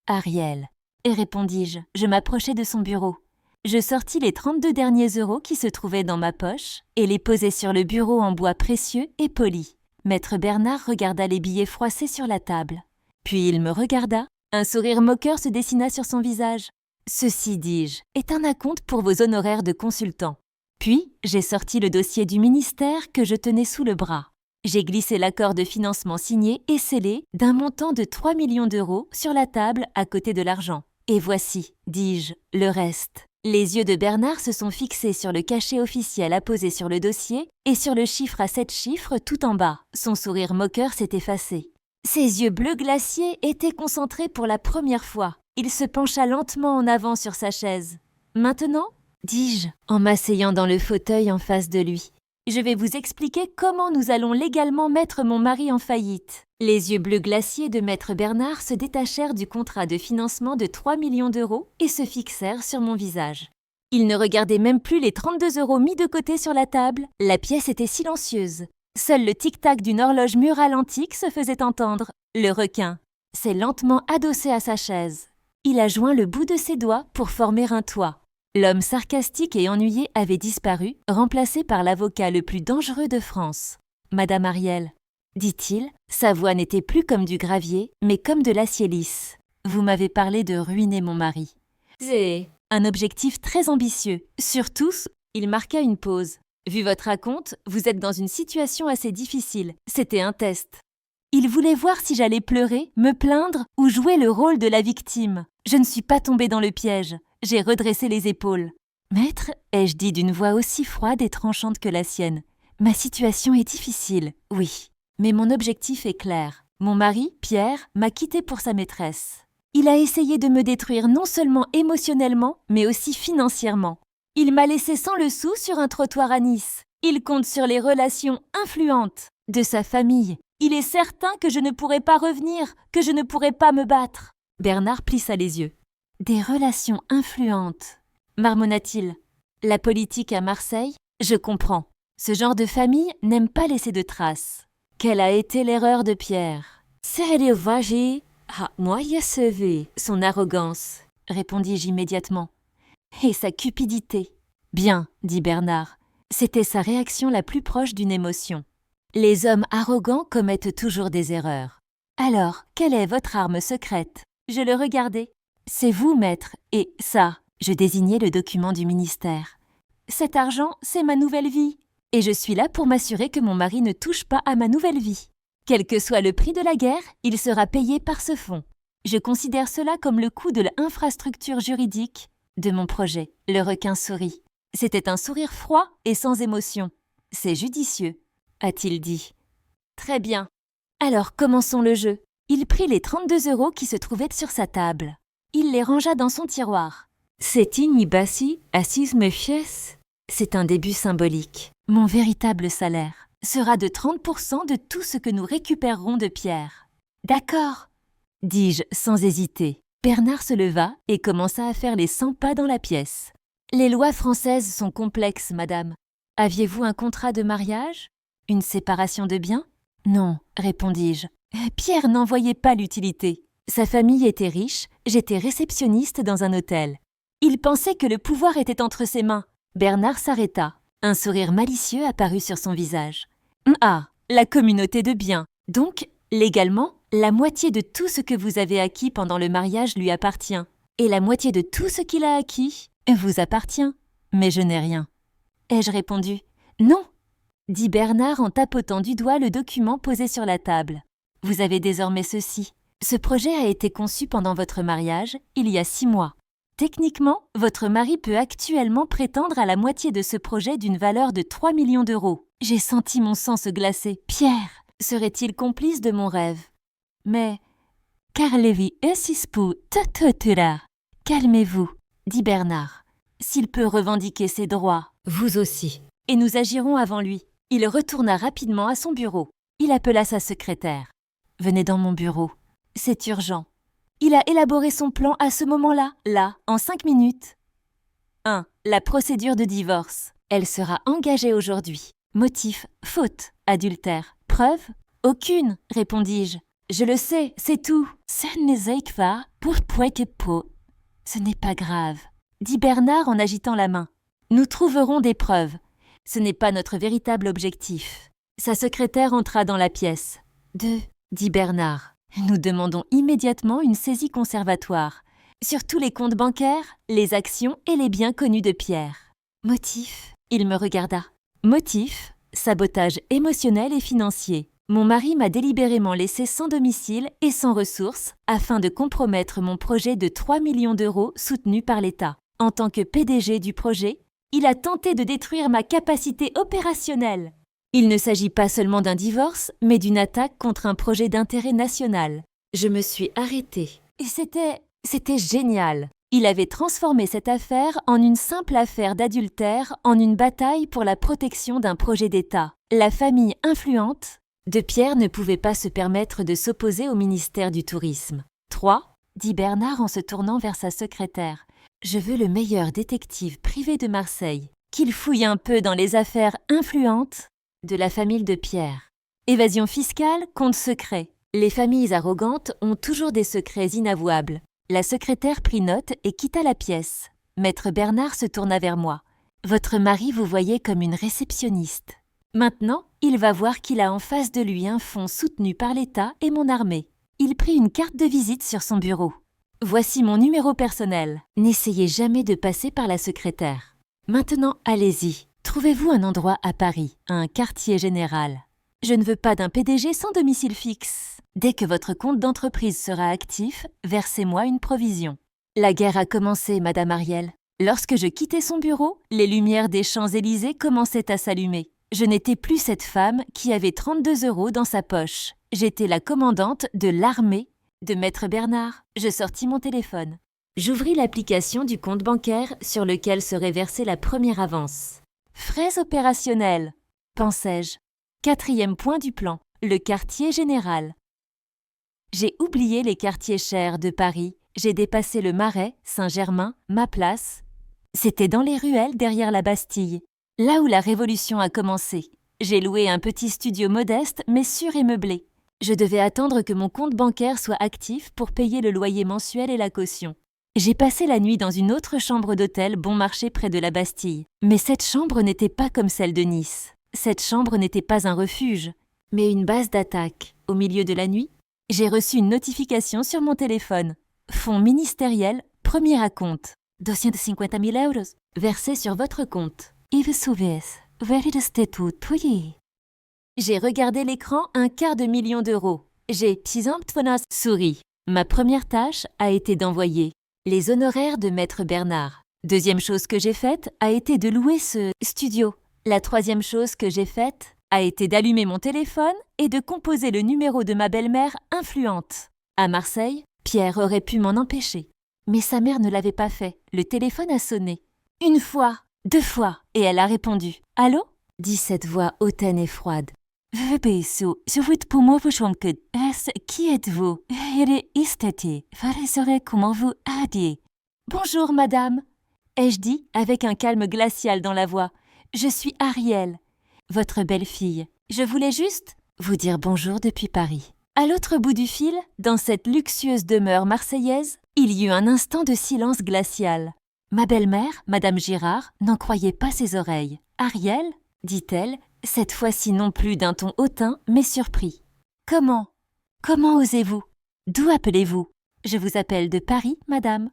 Ariel, » répondis-je. Je m'approchai de son bureau. Je sortis les 32 derniers € qui se trouvaient dans ma poche et les posai sur le bureau en bois précieux et poli. Maître Bernard regarda les billets froissés sur la table. Puis il me regarda. Un sourire moqueur se dessina sur son visage. « Ceci, dis-je, est un acompte pour vos honoraires de consultant. » Puis, j'ai sorti le dossier du ministère que je tenais sous le bras. J'ai glissé l'accord de financement signé et scellé d'un montant de 3 millions d'euros sur la table à côté de l'argent. Et voici, dis-je, le reste. Les yeux de Bernard se sont fixés sur le cachet officiel apposé sur le dossier et sur le chiffre à 7 chiffres tout en bas. Son sourire moqueur s'est effacé. Ses yeux bleus glaciers étaient concentrés pour la première fois. Il se pencha lentement en avant sur sa chaise. « Maintenant ?» dis-je, en m'asseyant dans le fauteuil en face de lui. « Je vais vous expliquer comment nous allons légalement mettre mon mari en faillite. » Les yeux bleus glaciers de Maître Bernard se détachèrent du contrat de financement de 3 millions d'euros et se fixèrent sur mon visage. Il ne regardait même plus les 32 € mis de côté sur la table. La pièce était silencieuse. Seul le tic-tac d'une horloge murale antique se faisait entendre. Le requin s'est lentement adossé à sa chaise. Il a joint le bout de ses doigts pour former un toit. L'homme sarcastique et ennuyé avait disparu, remplacé par l'avocat le plus dangereux de France. « Madame Ariel, » dit-il, sa voix n'était plus comme du gravier, mais comme de l'acier lisse. « Vous m'avez parlé de ruiner mon mari. » C'est un objectif très ambitieux. Surtout, il marqua une pause. « Vu votre acompte, vous êtes dans une situation assez difficile. C'était un test. » Il voulait voir si j'allais pleurer, me plaindre ou jouer le rôle de la victime. Je ne suis pas tombée dans le piège. J'ai redressé les épaules. « Maître, » ai-je dit d'une voix aussi froide et tranchante que la sienne, « ma situation est difficile, oui. Mais mon objectif est clair. Mon mari, Pierre, m'a quittée pour sa maîtresse. Il a essayé de me détruire non seulement émotionnellement, mais aussi financièrement. Il m'a laissé sans le sou sur un trottoir à Nice. Il compte sur les relations influentes de sa famille. Il est certain que je ne pourrai pas revenir, que je ne pourrai pas me battre. » Bernard plissa les yeux. « Des relations influentes, » marmonna-t-il. « La politique à Marseille, je comprends. Ce genre de famille n'aime pas laisser de traces. Quelle a été l'erreur de Pierre ? » « Son arrogance, répondis-je immédiatement. Et sa cupidité. Bien, dit Bernard. C'était sa réaction la plus proche d'une émotion. Les hommes arrogants commettent toujours des erreurs. Alors, quelle est votre arme secrète ? Je le regardai. C'est vous, maître, et ça, je désignai le document du ministère. Cet argent, c'est ma nouvelle vie. Et je suis là pour m'assurer que mon mari ne touche pas à ma nouvelle vie. Quel que soit le prix de la guerre, il sera payé par ce fonds. Je considère cela comme le coût de l'infrastructure juridique de mon projet. Le requin sourit. C'était un sourire froid et sans émotion. C'est judicieux, a-t-il dit. Très bien. Alors commençons le jeu. Il prit les 32 € qui se trouvaient sur sa table. Il les rangea dans son tiroir. C'est inibassi, assise me fies. C'est un début symbolique. Mon véritable salaire sera de 30% de tout ce que nous récupérerons de Pierre. D'accord, dis-je sans hésiter. Bernard se leva et commença à faire les 100 pas dans la pièce. « Les lois françaises sont complexes, madame. Aviez-vous un contrat de mariage? Une séparation de biens? » « Non, répondis-je. Pierre n'en voyait pas l'utilité. Sa famille était riche, j'étais réceptionniste dans un hôtel. Il pensait que le pouvoir était entre ses mains. Bernard s'arrêta. Un sourire malicieux apparut sur son visage. « Ah, la communauté de biens. Donc, légalement, la moitié de tout ce que vous avez acquis pendant le mariage lui appartient. Et la moitié de tout ce qu'il a acquis vous appartient. Mais je n'ai rien. » Ai-je répondu? « Non !» dit Bernard en tapotant du doigt le document posé sur la table. « Vous avez désormais ceci. Ce projet a été conçu pendant votre mariage, il y a 6 mois. Techniquement, votre mari peut actuellement prétendre à la moitié de ce projet d'une valeur de 3 millions d'euros. J'ai senti mon sang se glacer. Pierre serait-il complice de mon rêve? Mais Carlevi esispu tatutura. Calmez-vous, dit Bernard. S'il peut revendiquer ses droits, vous aussi. Et nous agirons avant lui. Il retourna rapidement à son bureau. Il appela sa secrétaire. Venez dans mon bureau. C'est urgent. Il a élaboré son plan à ce moment-là, en 5 minutes. 1. La procédure de divorce. Elle sera engagée aujourd'hui. Motif, faute, adultère. Preuve? Aucune, répondis-je. Je le sais, c'est tout. Ce n'est pas grave, dit Bernard en agitant la main. Nous trouverons des preuves. Ce n'est pas notre véritable objectif. Sa secrétaire entra dans la pièce. 2, dit Bernard. Nous demandons immédiatement une saisie conservatoire sur tous les comptes bancaires, les actions et les biens connus de Pierre. Motif? Il me regarda. Motif? Sabotage émotionnel et financier. Mon mari m'a délibérément laissé sans domicile et sans ressources afin de compromettre mon projet de 3 millions d'euros soutenu par l'État. En tant que PDG du projet, il a tenté de détruire ma capacité opérationnelle. Il ne s'agit pas seulement d'un divorce, mais d'une attaque contre un projet d'intérêt national. Je me suis arrêtée. Et c'était génial. Il avait transformé cette affaire en une simple affaire d'adultère, en une bataille pour la protection d'un projet d'État. La famille influente de Pierre ne pouvait pas se permettre de s'opposer au ministère du Tourisme. 3, dit Bernard en se tournant vers sa secrétaire. Je veux le meilleur détective privé de Marseille, qu'il fouille un peu dans les affaires influentes de la famille de Pierre. Évasion fiscale, compte secret. Les familles arrogantes ont toujours des secrets inavouables. La secrétaire prit note et quitta la pièce. Maître Bernard se tourna vers moi. Votre mari vous voyait comme une réceptionniste. Maintenant, il va voir qu'il a en face de lui un fonds soutenu par l'État et mon armée. Il prit une carte de visite sur son bureau. Voici mon numéro personnel. N'essayez jamais de passer par la secrétaire. Maintenant, allez-y. Trouvez-vous un endroit à Paris, un quartier général. Je ne veux pas d'un PDG sans domicile fixe. Dès que votre compte d'entreprise sera actif, versez-moi une provision. La guerre a commencé, Madame Ariel. Lorsque je quittais son bureau, les lumières des Champs-Élysées commençaient à s'allumer. Je n'étais plus cette femme qui avait 32 € dans sa poche. J'étais la commandante de l'armée de Maître Bernard. Je sortis mon téléphone. J'ouvris l'application du compte bancaire sur lequel serait versée la première avance. Frais opérationnels, pensai-je. 4e point du plan, le quartier général. J'ai oublié les quartiers chers de Paris. J'ai dépassé le Marais, Saint-Germain, ma place. C'était dans les ruelles derrière la Bastille, là où la Révolution a commencé. J'ai loué un petit studio modeste mais sûr et meublé. Je devais attendre que mon compte bancaire soit actif pour payer le loyer mensuel et la caution. J'ai passé la nuit dans une autre chambre d'hôtel bon marché près de la Bastille. Mais cette chambre n'était pas comme celle de Nice. Cette chambre n'était pas un refuge, mais une base d'attaque. Au milieu de la nuit, j'ai reçu une notification sur mon téléphone. Fonds ministériel, premier acompte. 250 000 €, versés sur votre compte. J'ai regardé l'écran 250 000 €. J'ai souri. Ma première tâche a été d'envoyer les honoraires de Maître Bernard. Deuxième chose que j'ai faite a été de louer ce studio. La troisième chose que j'ai faite a été d'allumer mon téléphone et de composer le numéro de ma belle-mère influente. À Marseille, Pierre aurait pu m'en empêcher. Mais sa mère ne l'avait pas fait. Le téléphone a sonné. 1 fois, 2 fois, et elle a répondu. « Allô ?» dit cette voix hautaine et froide. Beso, je vous pour vous que qui êtes-vous? Comment vous aider? Bonjour, madame, ai-je dit avec un calme glacial dans la voix. Je suis Ariel, votre belle-fille. Je voulais juste vous dire bonjour depuis Paris. À l'autre bout du fil, dans cette luxueuse demeure marseillaise, il y eut un instant de silence glacial. Ma belle-mère, Madame Girard, n'en croyait pas ses oreilles. Ariel, dit-elle, cette fois-ci non plus d'un ton hautain, mais surpris. Comment osez-vous? D'où appelez-vous? Je vous appelle de Paris, madame.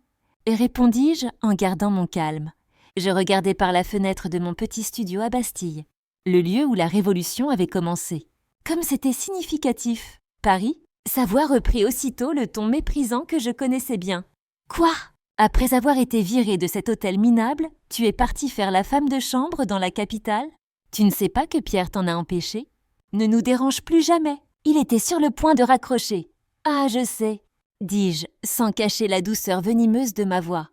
Et répondis-je en gardant mon calme. Je regardais par la fenêtre de mon petit studio à Bastille, le lieu où la Révolution avait commencé. Comme c'était significatif. Paris, sa voix reprit aussitôt le ton méprisant que je connaissais bien. Quoi? Après avoir été viré de cet hôtel minable, tu es parti faire la femme de chambre dans la capitale? Tu ne sais pas que Pierre t'en a empêché? Ne nous dérange plus jamais. Il était sur le point de raccrocher. Ah, je sais, dis-je, sans cacher la douceur venimeuse de ma voix.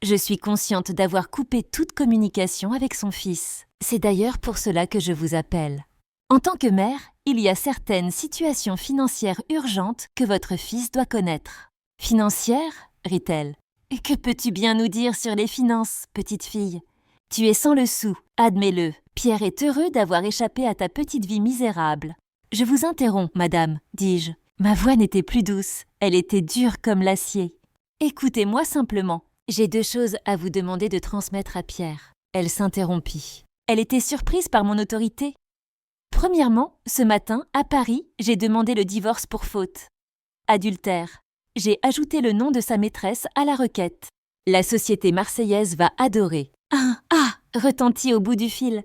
Je suis consciente d'avoir coupé toute communication avec son fils. C'est d'ailleurs pour cela que je vous appelle. En tant que mère, il y a certaines situations financières urgentes que votre fils doit connaître. Financières, rit-elle. Et que peux-tu bien nous dire sur les finances, petite fille? Tu es sans le sou, admets-le. Pierre est heureux d'avoir échappé à ta petite vie misérable. Je vous interromps, madame, dis-je. Ma voix n'était plus douce, elle était dure comme l'acier. Écoutez-moi simplement. J'ai 2 choses à vous demander de transmettre à Pierre. Elle s'interrompit. Elle était surprise par mon autorité. Premièrement, ce matin, à Paris, j'ai demandé le divorce pour faute. Adultère. J'ai ajouté le nom de sa maîtresse à la requête. La société marseillaise va adorer. Retentit au bout du fil.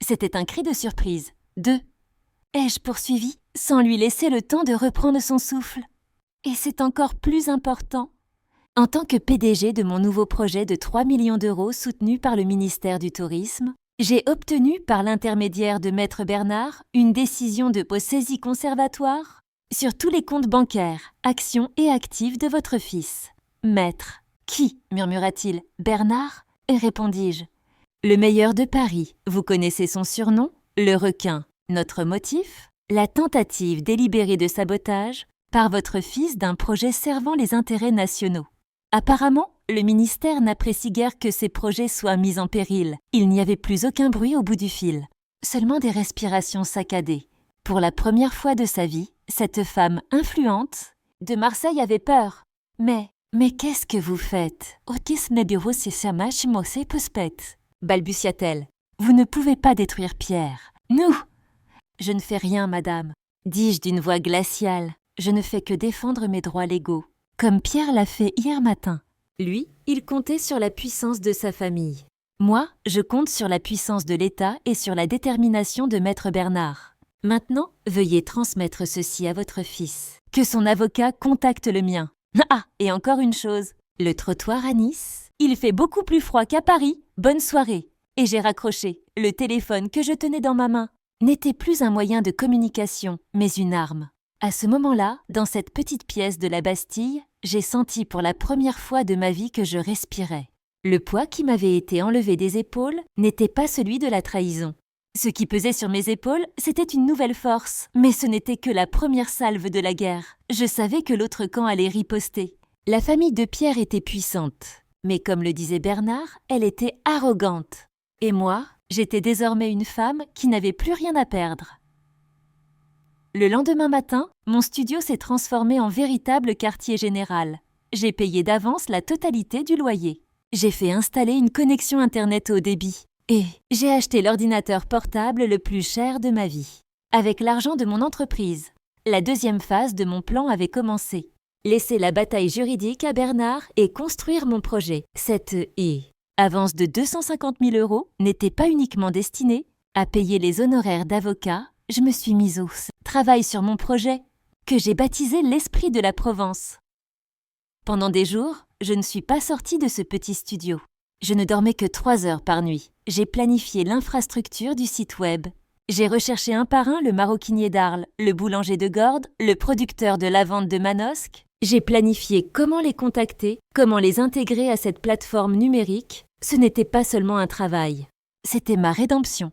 C'était un cri de surprise. 2. Ai-je poursuivi, sans lui laisser le temps de reprendre son souffle. Et c'est encore plus important. En tant que PDG de mon nouveau projet de 3 millions d'euros soutenu par le ministère du Tourisme, j'ai obtenu par l'intermédiaire de Maître Bernard une décision de saisie conservatoire sur tous les comptes bancaires, actions et actifs de votre fils. Maître. Qui? Murmura-t-il. Bernard? Répondis-je. Le meilleur de Paris. Vous connaissez son surnom? Le requin. Notre motif? La tentative délibérée de sabotage par votre fils d'un projet servant les intérêts nationaux. Apparemment, le ministère n'apprécie guère que ces projets soient mis en péril. Il n'y avait plus aucun bruit au bout du fil. Seulement des respirations saccadées. Pour la première fois de sa vie, cette femme influente de Marseille avait peur. Mais qu'est-ce que vous faites? Balbutia-t-elle. Vous ne pouvez pas détruire Pierre. Nous! Je ne fais rien, madame, dis-je d'une voix glaciale. Je ne fais que défendre mes droits légaux, comme Pierre l'a fait hier matin. Lui, il comptait sur la puissance de sa famille. Moi, je compte sur la puissance de l'État et sur la détermination de Maître Bernard. Maintenant, veuillez transmettre ceci à votre fils. Que son avocat contacte le mien. Ah, et encore une chose. Le trottoir à Nice, il fait beaucoup plus froid qu'à Paris. Bonne soirée. Et j'ai raccroché. Le téléphone que je tenais dans ma main n'était plus un moyen de communication, mais une arme. À ce moment-là, dans cette petite pièce de la Bastille, j'ai senti pour la première fois de ma vie que je respirais. Le poids qui m'avait été enlevé des épaules n'était pas celui de la trahison. Ce qui pesait sur mes épaules, c'était une nouvelle force, mais ce n'était que la première salve de la guerre. Je savais que l'autre camp allait riposter. La famille de Pierre était puissante, mais comme le disait Bernard, elle était arrogante. Et moi, j'étais désormais une femme qui n'avait plus rien à perdre. Le lendemain matin, mon studio s'est transformé en véritable quartier général. J'ai payé d'avance la totalité du loyer. J'ai fait installer une connexion Internet haut débit. Et j'ai acheté l'ordinateur portable le plus cher de ma vie. Avec l'argent de mon entreprise, la deuxième phase de mon plan avait commencé. Laisser la bataille juridique à Bernard et construire mon projet. Cette avance de 250 000 € n'était pas uniquement destinée à payer les honoraires d'avocat. Je me suis mise au travail sur mon projet, que j'ai baptisé l'Esprit de la Provence. Pendant des jours, je ne suis pas sortie de ce petit studio. Je ne dormais que 3 heures par nuit. J'ai planifié l'infrastructure du site web. J'ai recherché un par un le maroquinier d'Arles, le boulanger de Gordes, le producteur de lavande de Manosque. J'ai planifié comment les contacter, comment les intégrer à cette plateforme numérique. Ce n'était pas seulement un travail, c'était ma rédemption.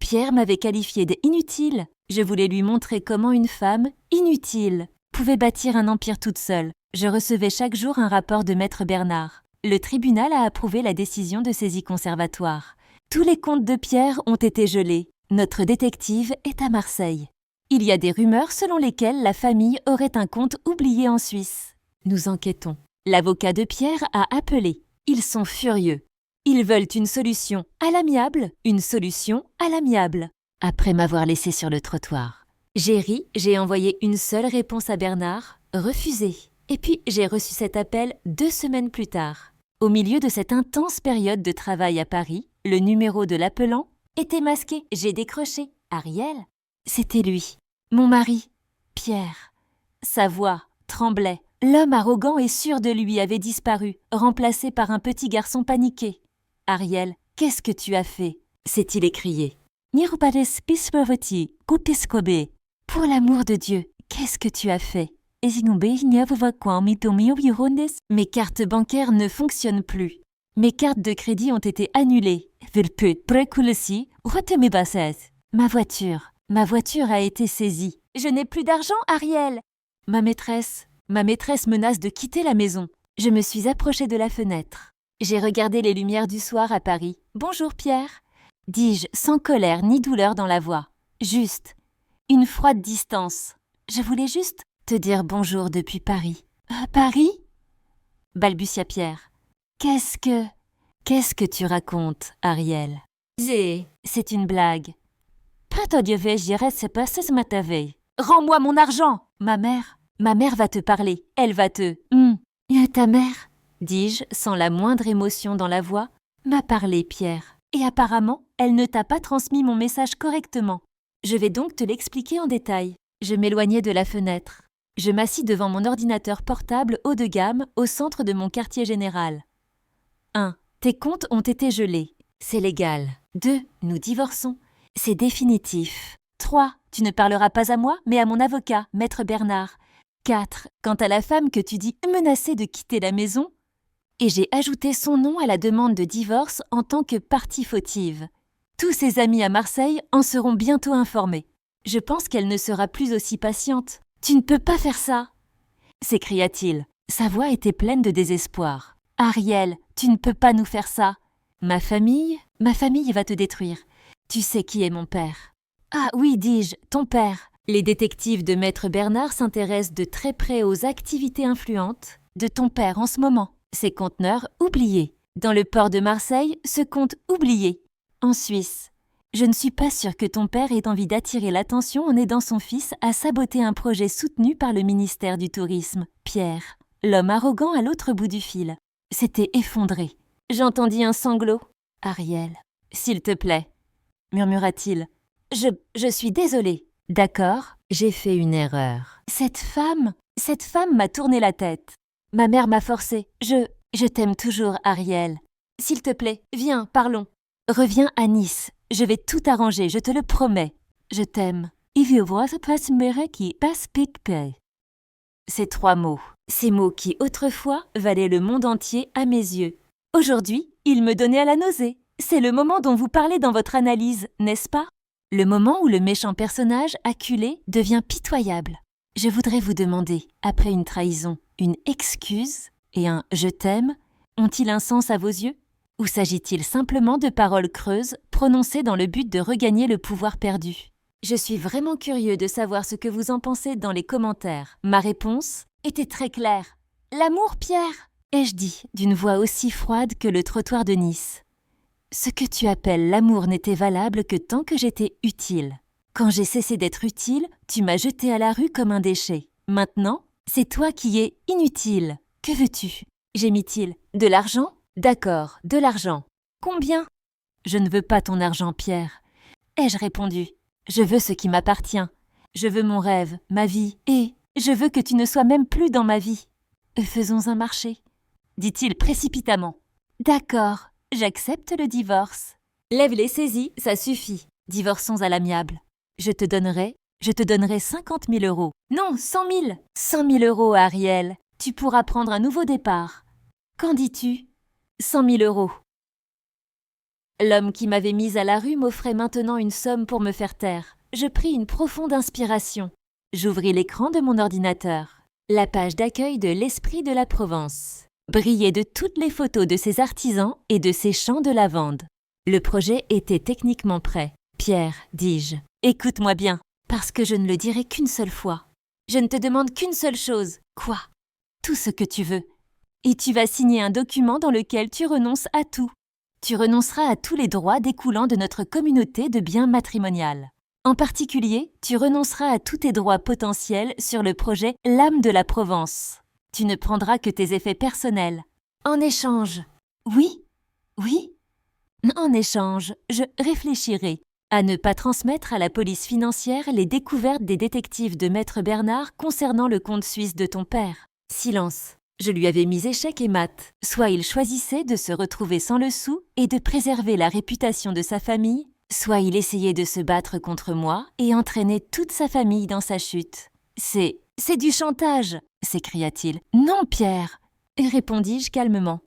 Pierre m'avait qualifiée d'inutile. Je voulais lui montrer comment une femme, inutile, pouvait bâtir un empire toute seule. Je recevais chaque jour un rapport de Maître Bernard. Le tribunal a approuvé la décision de saisie conservatoire. Tous les comptes de Pierre ont été gelés. Notre détective est à Marseille. Il y a des rumeurs selon lesquelles la famille aurait un compte oublié en Suisse. Nous enquêtons. L'avocat de Pierre a appelé. Ils sont furieux. Ils veulent une solution à l'amiable, une solution à l'amiable. Après m'avoir laissé sur le trottoir. J'ai ri, j'ai envoyé une seule réponse à Bernard, refusé. Et puis j'ai reçu cet appel 2 semaines plus tard. Au milieu de cette intense période de travail à Paris, le numéro de l'appelant était masqué. J'ai décroché. Ariel? C'était lui. Mon mari. Pierre. Sa voix tremblait. L'homme arrogant et sûr de lui avait disparu, remplacé par un petit garçon paniqué. Ariel, qu'est-ce que tu as fait? S'est-il écrié. Pour l'amour de Dieu, qu'est-ce que tu as fait? Mes cartes bancaires ne fonctionnent plus. Mes cartes de crédit ont été annulées. Ma voiture a été saisie. Je n'ai plus d'argent, Ariel. Ma maîtresse menace de quitter la maison. Je me suis approchée de la fenêtre. J'ai regardé les lumières du soir à Paris. Bonjour Pierre, dis-je sans colère ni douleur dans la voix. Juste, une froide distance. Je voulais juste te dire bonjour depuis Paris. Paris? Balbutia Pierre. Qu'est-ce que tu racontes, Ariel? C'est une blague. Rends-moi mon argent! Ma mère va te parler. Elle va te... Ta mère, dis-je sans la moindre émotion dans la voix, m'a parlé, Pierre. Et apparemment, elle ne t'a pas transmis mon message correctement. Je vais donc te l'expliquer en détail. Je m'éloignai de la fenêtre. Je m'assis devant mon ordinateur portable haut de gamme au centre de mon quartier général. 1. Tes comptes ont été gelés. C'est légal. 2. Nous divorçons. C'est définitif. 3. Tu ne parleras pas à moi, mais à mon avocat, Maître Bernard. 4. Quant à la femme que tu dis menacée de quitter la maison, et j'ai ajouté son nom à la demande de divorce en tant que partie fautive. Tous ses amis à Marseille en seront bientôt informés. Je pense qu'elle ne sera plus aussi patiente. Tu ne peux pas faire ça, s'écria-t-il. Sa voix était pleine de désespoir. Ariel, tu ne peux pas nous faire ça. Ma famille va te détruire. Tu sais qui est mon père. Ah oui, dis-je, ton père. Les détectives de Maître Bernard s'intéressent de très près aux activités influentes de ton père en ce moment. Ces conteneurs oubliés. Dans le port de Marseille, ce compte oublié. En Suisse. Je ne suis pas sûre que ton père ait envie d'attirer l'attention en aidant son fils à saboter un projet soutenu par le ministère du Tourisme. Pierre, l'homme arrogant à l'autre bout du fil, s'était effondré. J'entendis un sanglot. Ariel, s'il te plaît, murmura-t-il. Je suis désolée. D'accord, j'ai fait une erreur. Cette femme m'a tourné la tête. Ma mère m'a forcée. Je t'aime toujours, Ariel. S'il te plaît, viens, parlons. Reviens à Nice. Je vais tout arranger, je te le promets. Je t'aime. Ces 3 mots. Ces mots qui, autrefois, valaient le monde entier à mes yeux. Aujourd'hui, ils me donnaient à la nausée. C'est le moment dont vous parlez dans votre analyse, n'est-ce pas? Le moment où le méchant personnage, acculé, devient pitoyable. Je voudrais vous demander, après une trahison, une excuse et un « je t'aime » ont-ils un sens à vos yeux? Ou s'agit-il simplement de paroles creuses prononcées dans le but de regagner le pouvoir perdu? Je suis vraiment curieux de savoir ce que vous en pensez dans les commentaires. Ma réponse était très claire. L'amour, Pierre, ai-je dit d'une voix aussi froide que le trottoir de Nice. Ce que tu appelles l'amour n'était valable que tant que j'étais utile. Quand j'ai cessé d'être utile, tu m'as jeté à la rue comme un déchet. Maintenant, c'est toi qui es inutile. Que veux-tu? Gémit-il. De l'argent? D'accord, de l'argent. Combien? Je ne veux pas ton argent, Pierre. Ai-je répondu. Je veux ce qui m'appartient. Je veux mon rêve, ma vie, et je veux que tu ne sois même plus dans ma vie. Faisons un marché, dit-il précipitamment. D'accord, j'accepte le divorce. Lève les saisies, ça suffit. Divorçons à l'amiable. Je te donnerai 50 000 euros. Non, 100 000. 100 000 euros, Ariel. Tu pourras prendre un nouveau départ. Qu'en dis-tu? 100 000 euros. L'homme qui m'avait mise à la rue m'offrait maintenant une somme pour me faire taire. Je pris une profonde inspiration. J'ouvris l'écran de mon ordinateur. La page d'accueil de l'Esprit de la Provence brillait de toutes les photos de ses artisans et de ses champs de lavande. Le projet était techniquement prêt. « Pierre, dis-je, écoute-moi bien, parce que je ne le dirai qu'une seule fois. Je ne te demande qu'une seule chose. Quoi? Tout ce que tu veux. Et tu vas signer un document dans lequel tu renonces à tout. Tu renonceras à tous les droits découlant de notre communauté de biens matrimonial. En particulier, tu renonceras à tous tes droits potentiels sur le projet L'âme de la Provence. Tu ne prendras que tes effets personnels. En échange, oui, en échange, je réfléchirai à ne pas transmettre à la police financière les découvertes des détectives de Maître Bernard concernant le compte suisse de ton père. Silence. Je lui avais mis échec et mat. Soit il choisissait de se retrouver sans le sou et de préserver la réputation de sa famille, soit il essayait de se battre contre moi et entraîner toute sa famille dans sa chute. « C'est du chantage !» s'écria-t-il. « Non, Pierre !» répondis-je calmement.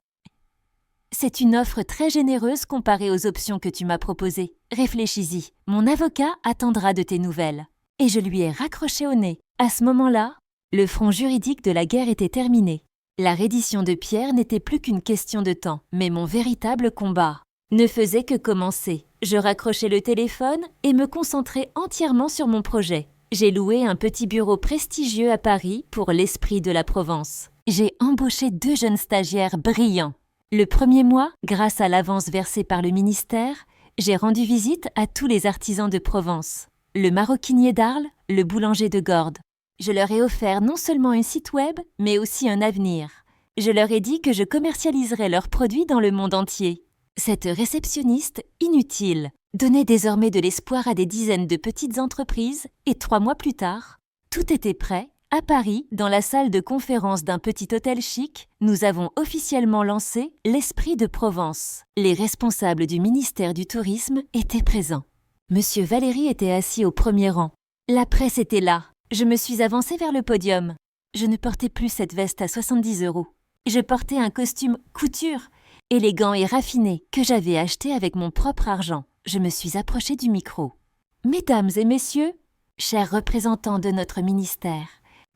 « C'est une offre très généreuse comparée aux options que tu m'as proposées. Réfléchis-y. Mon avocat attendra de tes nouvelles. » Et je lui ai raccroché au nez. À ce moment-là, le front juridique de la guerre était terminé. La reddition de Pierre n'était plus qu'une question de temps, mais mon véritable combat ne faisait que commencer. Je raccrochai le téléphone et me concentrai entièrement sur mon projet. J'ai loué un petit bureau prestigieux à Paris pour l'Esprit de la Provence. J'ai embauché 2 jeunes stagiaires brillants. Le premier mois, grâce à l'avance versée par le ministère, j'ai rendu visite à tous les artisans de Provence. Le maroquinier d'Arles, le boulanger de Gordes. Je leur ai offert non seulement un site web, mais aussi un avenir. Je leur ai dit que je commercialiserais leurs produits dans le monde entier. Cette réceptionniste inutile donnait désormais de l'espoir à des dizaines de petites entreprises et 3 mois plus tard, tout était prêt. À Paris, dans la salle de conférence d'un petit hôtel chic, nous avons officiellement lancé l'Esprit de Provence. Les responsables du ministère du Tourisme étaient présents. Monsieur Valéry était assis au premier rang. La presse était là. Je me suis avancée vers le podium. Je ne portais plus cette veste à 70 €. Je portais un costume couture, élégant et raffiné, que j'avais acheté avec mon propre argent. Je me suis approchée du micro. « Mesdames et messieurs, chers représentants de notre ministère,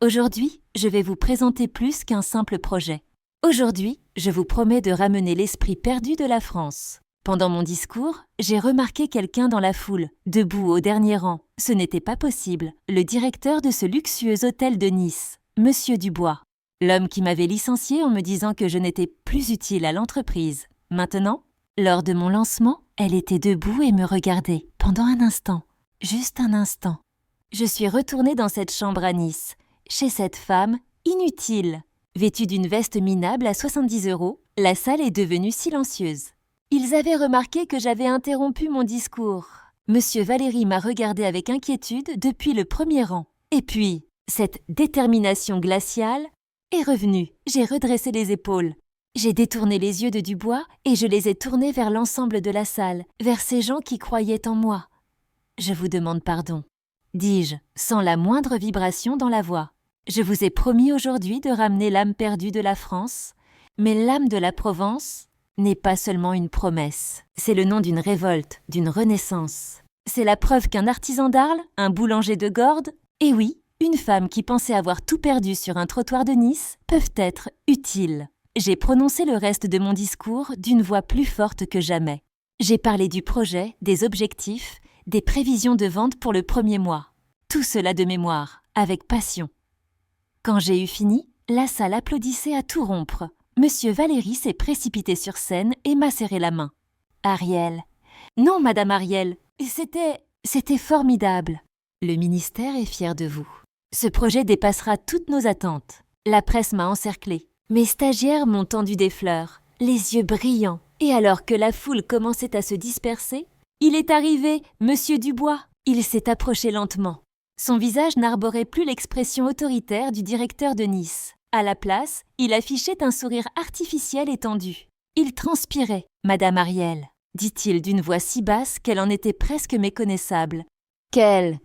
aujourd'hui, je vais vous présenter plus qu'un simple projet. Aujourd'hui, je vous promets de ramener l'esprit perdu de la France. » Pendant mon discours, j'ai remarqué quelqu'un dans la foule, debout au dernier rang. Ce n'était pas possible. Le directeur de ce luxueux hôtel de Nice, Monsieur Dubois. L'homme qui m'avait licencié en me disant que je n'étais plus utile à l'entreprise. Maintenant, lors de mon lancement, elle était debout et me regardait, pendant un instant, juste un instant. Je suis retournée dans cette chambre à Nice, chez cette femme inutile. Vêtue d'une veste minable à 70 €, la salle est devenue silencieuse. Ils avaient remarqué que j'avais interrompu mon discours. Monsieur Valéry m'a regardé avec inquiétude depuis le premier rang. Et puis, cette détermination glaciale est revenue. J'ai redressé les épaules. J'ai détourné les yeux de Dubois et je les ai tournés vers l'ensemble de la salle, vers ces gens qui croyaient en moi. « Je vous demande pardon », dis-je, sans la moindre vibration dans la voix. « Je vous ai promis aujourd'hui de ramener l'âme perdue de la France, mais l'âme de la Provence n'est pas seulement une promesse. C'est le nom d'une révolte, d'une renaissance. C'est la preuve qu'un artisan d'Arles, un boulanger de Gordes, et oui, une femme qui pensait avoir tout perdu sur un trottoir de Nice, peuvent être utiles. » J'ai prononcé le reste de mon discours d'une voix plus forte que jamais. J'ai parlé du projet, des objectifs, des prévisions de vente pour le premier mois. Tout cela de mémoire, avec passion. Quand j'ai eu fini, la salle applaudissait à tout rompre. Monsieur Valéry s'est précipité sur scène et m'a serré la main. « Ariel. »« Non, Madame Ariel. C'était formidable. Le ministère est fier de vous. Ce projet dépassera toutes nos attentes. La presse m'a encerclée. Mes stagiaires m'ont tendu des fleurs, les yeux brillants. Et alors que la foule commençait à se disperser, il est arrivé, Monsieur Dubois. Il s'est approché lentement. Son visage n'arborait plus l'expression autoritaire du directeur de Nice. À la place, il affichait un sourire artificiel étendu. Il transpirait, Madame Ariel, dit-il d'une voix si basse qu'elle en était presque méconnaissable. Quelle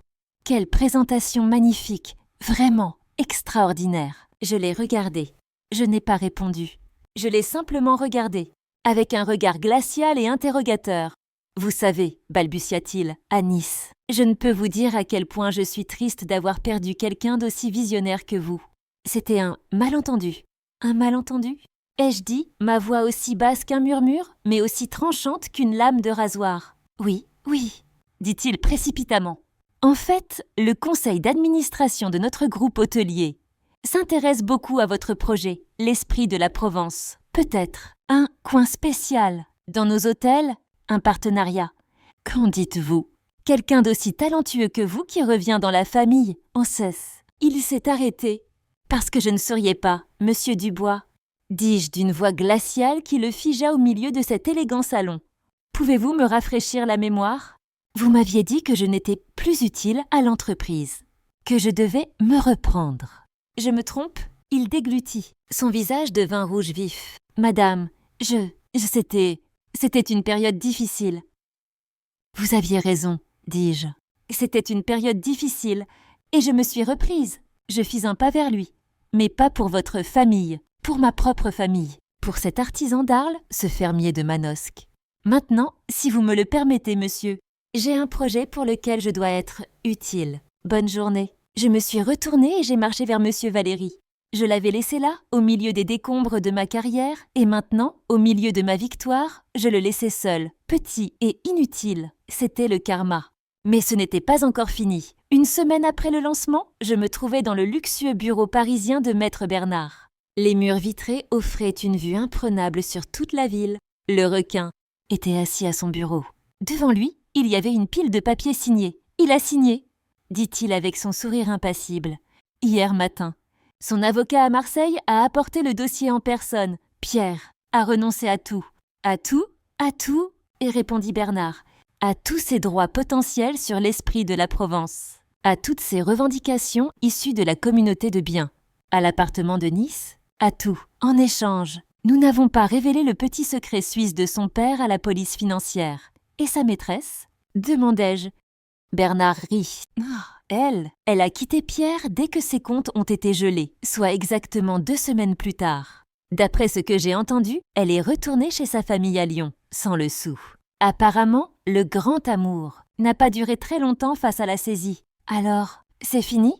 présentation magnifique, vraiment extraordinaire. Je l'ai regardé. Je n'ai pas répondu. Je l'ai simplement regardé, avec un regard glacial et interrogateur. Vous savez, balbutia-t-il, à Nice. Je ne peux vous dire à quel point je suis triste d'avoir perdu quelqu'un d'aussi visionnaire que vous. C'était un malentendu. Un malentendu? Ai-je dit, ma voix aussi basse qu'un murmure, mais aussi tranchante qu'une lame de rasoir? Oui, oui, dit-il précipitamment. En fait, le conseil d'administration de notre groupe hôtelier s'intéresse beaucoup à votre projet, l'Esprit de la Provence. Peut-être un coin spécial dans nos hôtels, un partenariat. Qu'en dites-vous? Quelqu'un d'aussi talentueux que vous qui revient dans la famille, en cesse. Il s'est arrêté. Parce que je ne souriais pas, monsieur Dubois, dis-je d'une voix glaciale qui le figea au milieu de cet élégant salon. Pouvez-vous me rafraîchir la mémoire? Vous m'aviez dit que je n'étais plus utile à l'entreprise, que je devais me reprendre. Je me trompe? Il déglutit. Son visage devint rouge vif. Madame, c'était une période difficile. Vous aviez raison, dis-je. C'était une période difficile, et je me suis reprise. Je fis un pas vers lui. Mais pas pour votre famille, pour ma propre famille, pour cet artisan d'Arles, ce fermier de Manosque. Maintenant, si vous me le permettez, monsieur, j'ai un projet pour lequel je dois être utile. Bonne journée. Je me suis retournée et j'ai marché vers monsieur Valéry. Je l'avais laissé là, au milieu des décombres de ma carrière, et maintenant, au milieu de ma victoire, je le laissais seul, petit et inutile. C'était le karma. Mais ce n'était pas encore fini. Une semaine après le lancement, je me trouvais dans le luxueux bureau parisien de Maître Bernard. Les murs vitrés offraient une vue imprenable sur toute la ville. Le requin était assis à son bureau. Devant lui, il y avait une pile de papiers signés. Il a signé, dit-il avec son sourire impassible. Hier matin. Son avocat à Marseille a apporté le dossier en personne. Pierre a renoncé à tout. À tout? À tout? Et répondit Bernard. À tous ses droits potentiels sur l'esprit de la Provence, à toutes ses revendications issues de la communauté de biens, à l'appartement de Nice, à tout. En échange, nous n'avons pas révélé le petit secret suisse de son père à la police financière. Et sa maîtresse? Demandai-je. Bernard rit. Elle a quitté Pierre dès que ses comptes ont été gelés, soit exactement 2 semaines plus tard. D'après ce que j'ai entendu, elle est retournée chez sa famille à Lyon, sans le sou. Apparemment, le grand amour n'a pas duré très longtemps face à la saisie. Alors, c'est fini?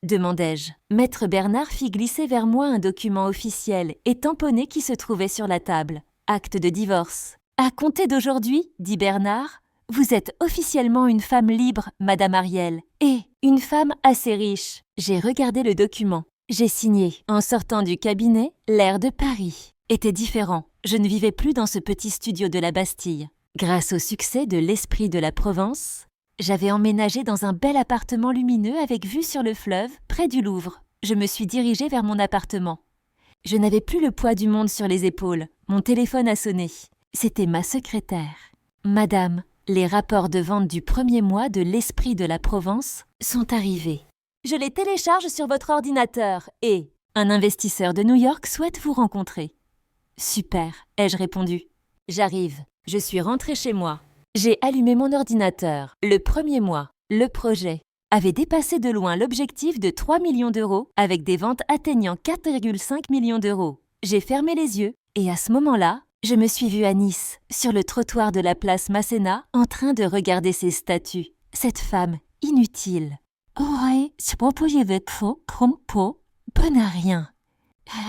Demandai-je. Maître Bernard fit glisser vers moi un document officiel et tamponné qui se trouvait sur la table. Acte de divorce. À compter d'aujourd'hui, dit Bernard, vous êtes officiellement une femme libre, Madame Ariel, et une femme assez riche. J'ai regardé le document. J'ai signé. En sortant du cabinet, l'air de Paris était différent. Je ne vivais plus dans ce petit studio de la Bastille. Grâce au succès de l'Esprit de la Provence, j'avais emménagé dans un bel appartement lumineux avec vue sur le fleuve, près du Louvre. Je me suis dirigée vers mon appartement. Je n'avais plus le poids du monde sur les épaules. Mon téléphone a sonné. C'était ma secrétaire. Madame, les rapports de vente du premier mois de l'Esprit de la Provence sont arrivés. Je les télécharge sur votre ordinateur et un investisseur de New York souhaite vous rencontrer. Super, ai-je répondu. J'arrive. Je suis rentrée chez moi. J'ai allumé mon ordinateur. Le premier mois, le projet avait dépassé de loin l'objectif de 3 millions d'euros avec des ventes atteignant 4,5 millions d'euros. J'ai fermé les yeux et à ce moment-là, je me suis vue à Nice, sur le trottoir de la place Masséna, en train de regarder ces statues. Cette femme inutile. Bonne à rien.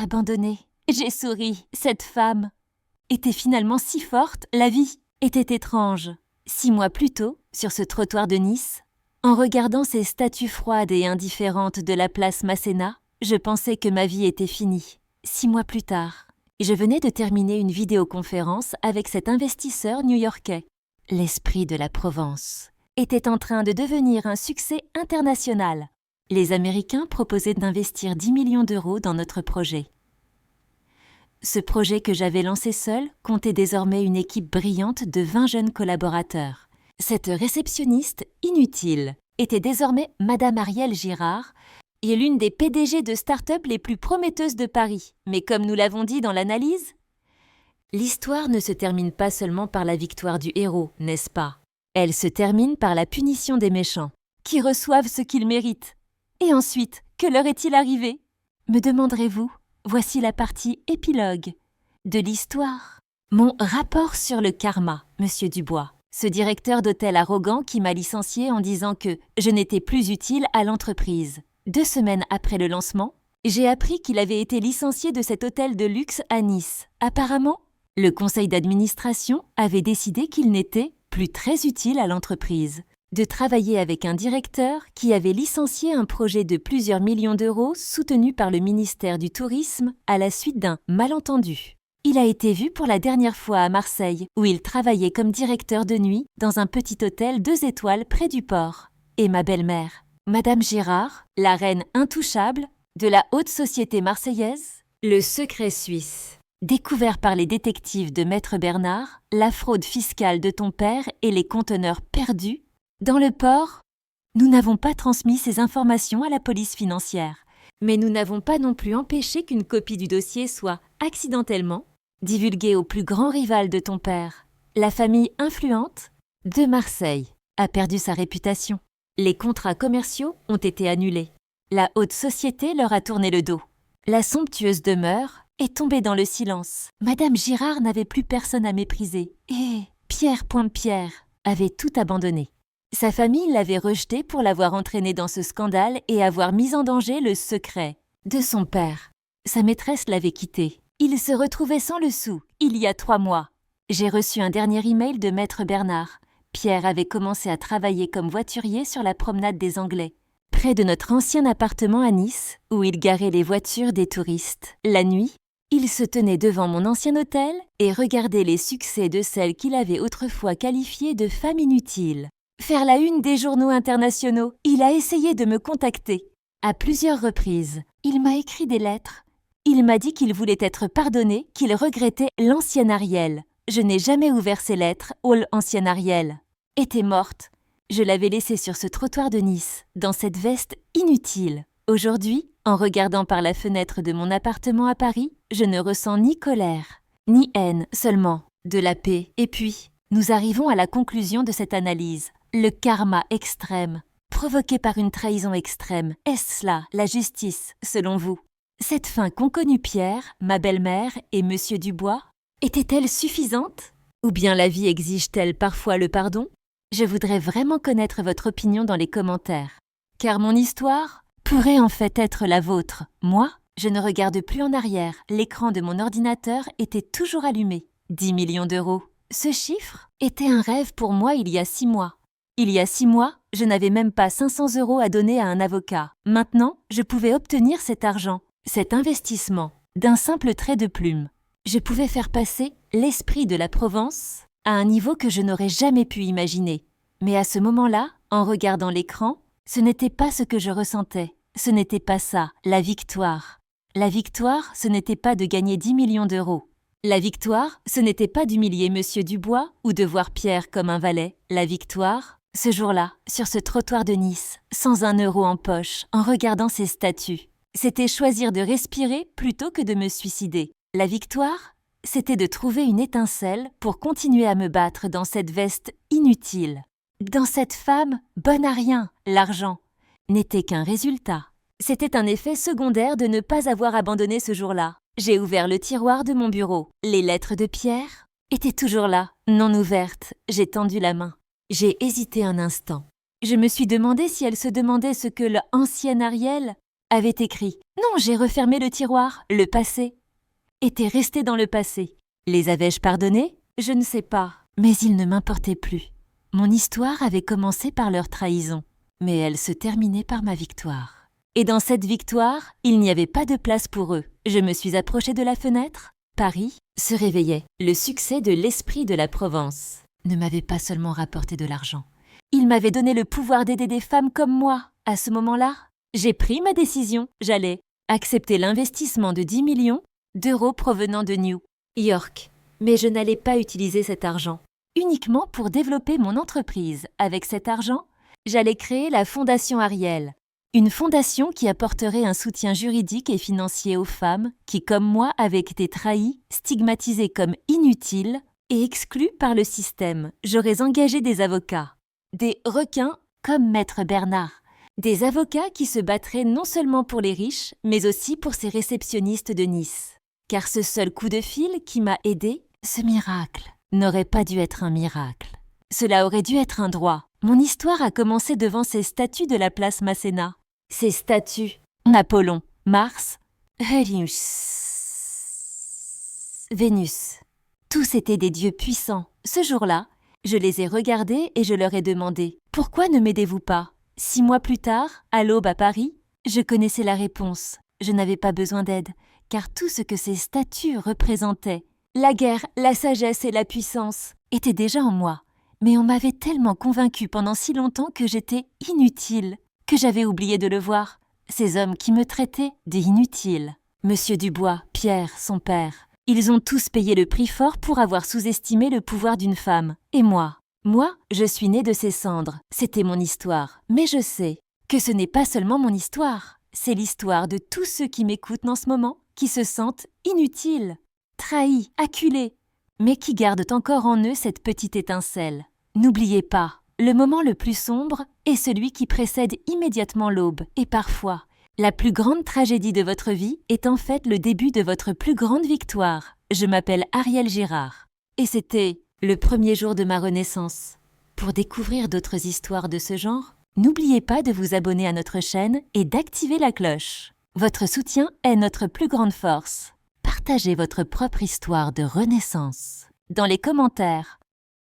Abandonnée. J'ai souri. Cette femme était finalement si forte, la vie était étrange. 6 mois plus tôt, sur ce trottoir de Nice, en regardant ces statues froides et indifférentes de la place Masséna, je pensais que ma vie était finie. 6 mois plus tard, je venais de terminer une vidéoconférence avec cet investisseur new-yorkais. L'Esprit de la Provence était en train de devenir un succès international. Les Américains proposaient d'investir 10 millions d'euros dans notre projet. Ce projet que j'avais lancé seul comptait désormais une équipe brillante de 20 jeunes collaborateurs. Cette réceptionniste inutile était désormais Madame Ariel Girard et l'une des PDG de start-up les plus prometteuses de Paris. Mais comme nous l'avons dit dans l'analyse, l'histoire ne se termine pas seulement par la victoire du héros, n'est-ce pas? Elle se termine par la punition des méchants, qui reçoivent ce qu'ils méritent. Et ensuite, que leur est-il arrivé? Me demanderez-vous? Voici la partie épilogue de l'histoire. Mon rapport sur le karma, monsieur Dubois. Ce directeur d'hôtel arrogant qui m'a licencié en disant que je n'étais plus utile à l'entreprise. 2 semaines après le lancement, j'ai appris qu'il avait été licencié de cet hôtel de luxe à Nice. Apparemment, le conseil d'administration avait décidé qu'il n'était plus très utile à l'entreprise. De travailler avec un directeur qui avait licencié un projet de plusieurs millions d'euros soutenu par le ministère du Tourisme à la suite d'un malentendu. Il a été vu pour la dernière fois à Marseille, où il travaillait comme directeur de nuit dans un petit hôtel 2 étoiles près du port. Et ma belle-mère, Madame Girard, la reine intouchable de la haute société marseillaise, le secret suisse. Découvert par les détectives de Maître Bernard, la fraude fiscale de ton père et les conteneurs perdus. Dans le port, nous n'avons pas transmis ces informations à la police financière, mais nous n'avons pas non plus empêché qu'une copie du dossier soit accidentellement divulguée au plus grand rival de ton père. La famille influente de Marseille a perdu sa réputation. Les contrats commerciaux ont été annulés. La haute société leur a tourné le dos. La somptueuse demeure est tombée dans le silence. Madame Girard n'avait plus personne à mépriser. Et Pierre Pointe-Pierre avait tout abandonné. Sa famille l'avait rejeté pour l'avoir entraîné dans ce scandale et avoir mis en danger le secret de son père. Sa maîtresse l'avait quitté. Il se retrouvait sans le sou, il y a 3 mois. J'ai reçu un dernier email de Maître Bernard. Pierre avait commencé à travailler comme voiturier sur la promenade des Anglais, près de notre ancien appartement à Nice, où il garait les voitures des touristes. La nuit, il se tenait devant mon ancien hôtel et regardait les succès de celle qu'il avait autrefois qualifiée de femme inutile. Faire la une des journaux internationaux, il a essayé de me contacter. À plusieurs reprises, il m'a écrit des lettres. Il m'a dit qu'il voulait être pardonné, qu'il regrettait l'ancienne Ariel. Je n'ai jamais ouvert ces lettres, l'ancienne Ariel était morte. Je l'avais laissée sur ce trottoir de Nice, dans cette veste inutile. Aujourd'hui, en regardant par la fenêtre de mon appartement à Paris, je ne ressens ni colère, ni haine, seulement de la paix. Et puis, nous arrivons à la conclusion de cette analyse. Le karma extrême, provoqué par une trahison extrême, est-ce cela la justice, selon vous? Cette fin qu'ont connue Pierre, ma belle-mère et Monsieur Dubois, était-elle suffisante? Ou bien la vie exige-t-elle parfois le pardon? Je voudrais vraiment connaître votre opinion dans les commentaires. Car mon histoire pourrait en fait être la vôtre. Moi, je ne regarde plus en arrière. L'écran de mon ordinateur était toujours allumé. 10 millions d'euros. Ce chiffre était un rêve pour moi il y a 6 mois. Il y a 6 mois, je n'avais même pas 500 € à donner à un avocat. Maintenant, je pouvais obtenir cet argent, cet investissement, d'un simple trait de plume. Je pouvais faire passer l'esprit de la Provence à un niveau que je n'aurais jamais pu imaginer. Mais à ce moment-là, en regardant l'écran, ce n'était pas ce que je ressentais. Ce n'était pas ça, la victoire. La victoire, ce n'était pas de gagner 10 millions d'euros. La victoire, ce n'était pas d'humilier Monsieur Dubois ou de voir Pierre comme un valet. La victoire, ce jour-là, sur ce trottoir de Nice, sans 1 euro en poche, en regardant ces statues, c'était choisir de respirer plutôt que de me suicider. La victoire, c'était de trouver une étincelle pour continuer à me battre dans cette veste inutile. Dans cette femme bonne à rien, l'argent n'était qu'un résultat. C'était un effet secondaire de ne pas avoir abandonné ce jour-là. J'ai ouvert le tiroir de mon bureau. Les lettres de Pierre étaient toujours là, non ouvertes. J'ai tendu la main. J'ai hésité un instant. Je me suis demandé si elle se demandait ce que l'ancienne Ariel avait écrit. Non, j'ai refermé le tiroir. Le passé était resté dans le passé. Les avais-je pardonnés? Je ne sais pas. Mais il ne m'importait plus. Mon histoire avait commencé par leur trahison, mais elle se terminait par ma victoire. Et dans cette victoire, il n'y avait pas de place pour eux. Je me suis approchée de la fenêtre. Paris se réveillait. Le succès de l'esprit de la Provence ne m'avait pas seulement rapporté de l'argent. Il m'avait donné le pouvoir d'aider des femmes comme moi. À ce moment-là, j'ai pris ma décision. J'allais accepter l'investissement de 10 millions d'euros provenant de New York. Mais je n'allais pas utiliser cet argent uniquement pour développer mon entreprise. Avec cet argent, j'allais créer la Fondation Ariel. Une fondation qui apporterait un soutien juridique et financier aux femmes qui, comme moi, avaient été trahies, stigmatisées comme inutiles et exclues par le système. J'aurais engagé des avocats, des requins comme Maître Bernard, des avocats qui se battraient non seulement pour les riches, mais aussi pour ces réceptionnistes de Nice. Car ce seul coup de fil qui m'a aidé, ce miracle, n'aurait pas dû être un miracle. Cela aurait dû être un droit. Mon histoire a commencé devant ces statues de la place Masséna. Ces statues. Apollon, Mars, Vénus. Tous étaient des dieux puissants. Ce jour-là, je les ai regardés et je leur ai demandé « Pourquoi ne m'aidez-vous pas ?» 6 mois plus tard, à l'aube à Paris, je connaissais la réponse. Je n'avais pas besoin d'aide, car tout ce que ces statues représentaient, la guerre, la sagesse et la puissance, étaient déjà en moi. Mais on m'avait tellement convaincue pendant si longtemps que j'étais inutile, que j'avais oublié de le voir. Ces hommes qui me traitaient d'inutile. Monsieur Dubois, Pierre, son père, ils ont tous payé le prix fort pour avoir sous-estimé le pouvoir d'une femme. Et moi, je suis née de ces cendres. C'était mon histoire. Mais je sais que ce n'est pas seulement mon histoire. C'est l'histoire de tous ceux qui m'écoutent en ce moment, qui se sentent inutiles, trahis, acculés, mais qui gardent encore en eux cette petite étincelle. N'oubliez pas, le moment le plus sombre est celui qui précède immédiatement l'aube. Et parfois, la plus grande tragédie de votre vie est en fait le début de votre plus grande victoire. Je m'appelle Ariel Girard. Et c'était le premier jour de ma renaissance. Pour découvrir d'autres histoires de ce genre, n'oubliez pas de vous abonner à notre chaîne et d'activer la cloche. Votre soutien est notre plus grande force. Partagez votre propre histoire de renaissance dans les commentaires.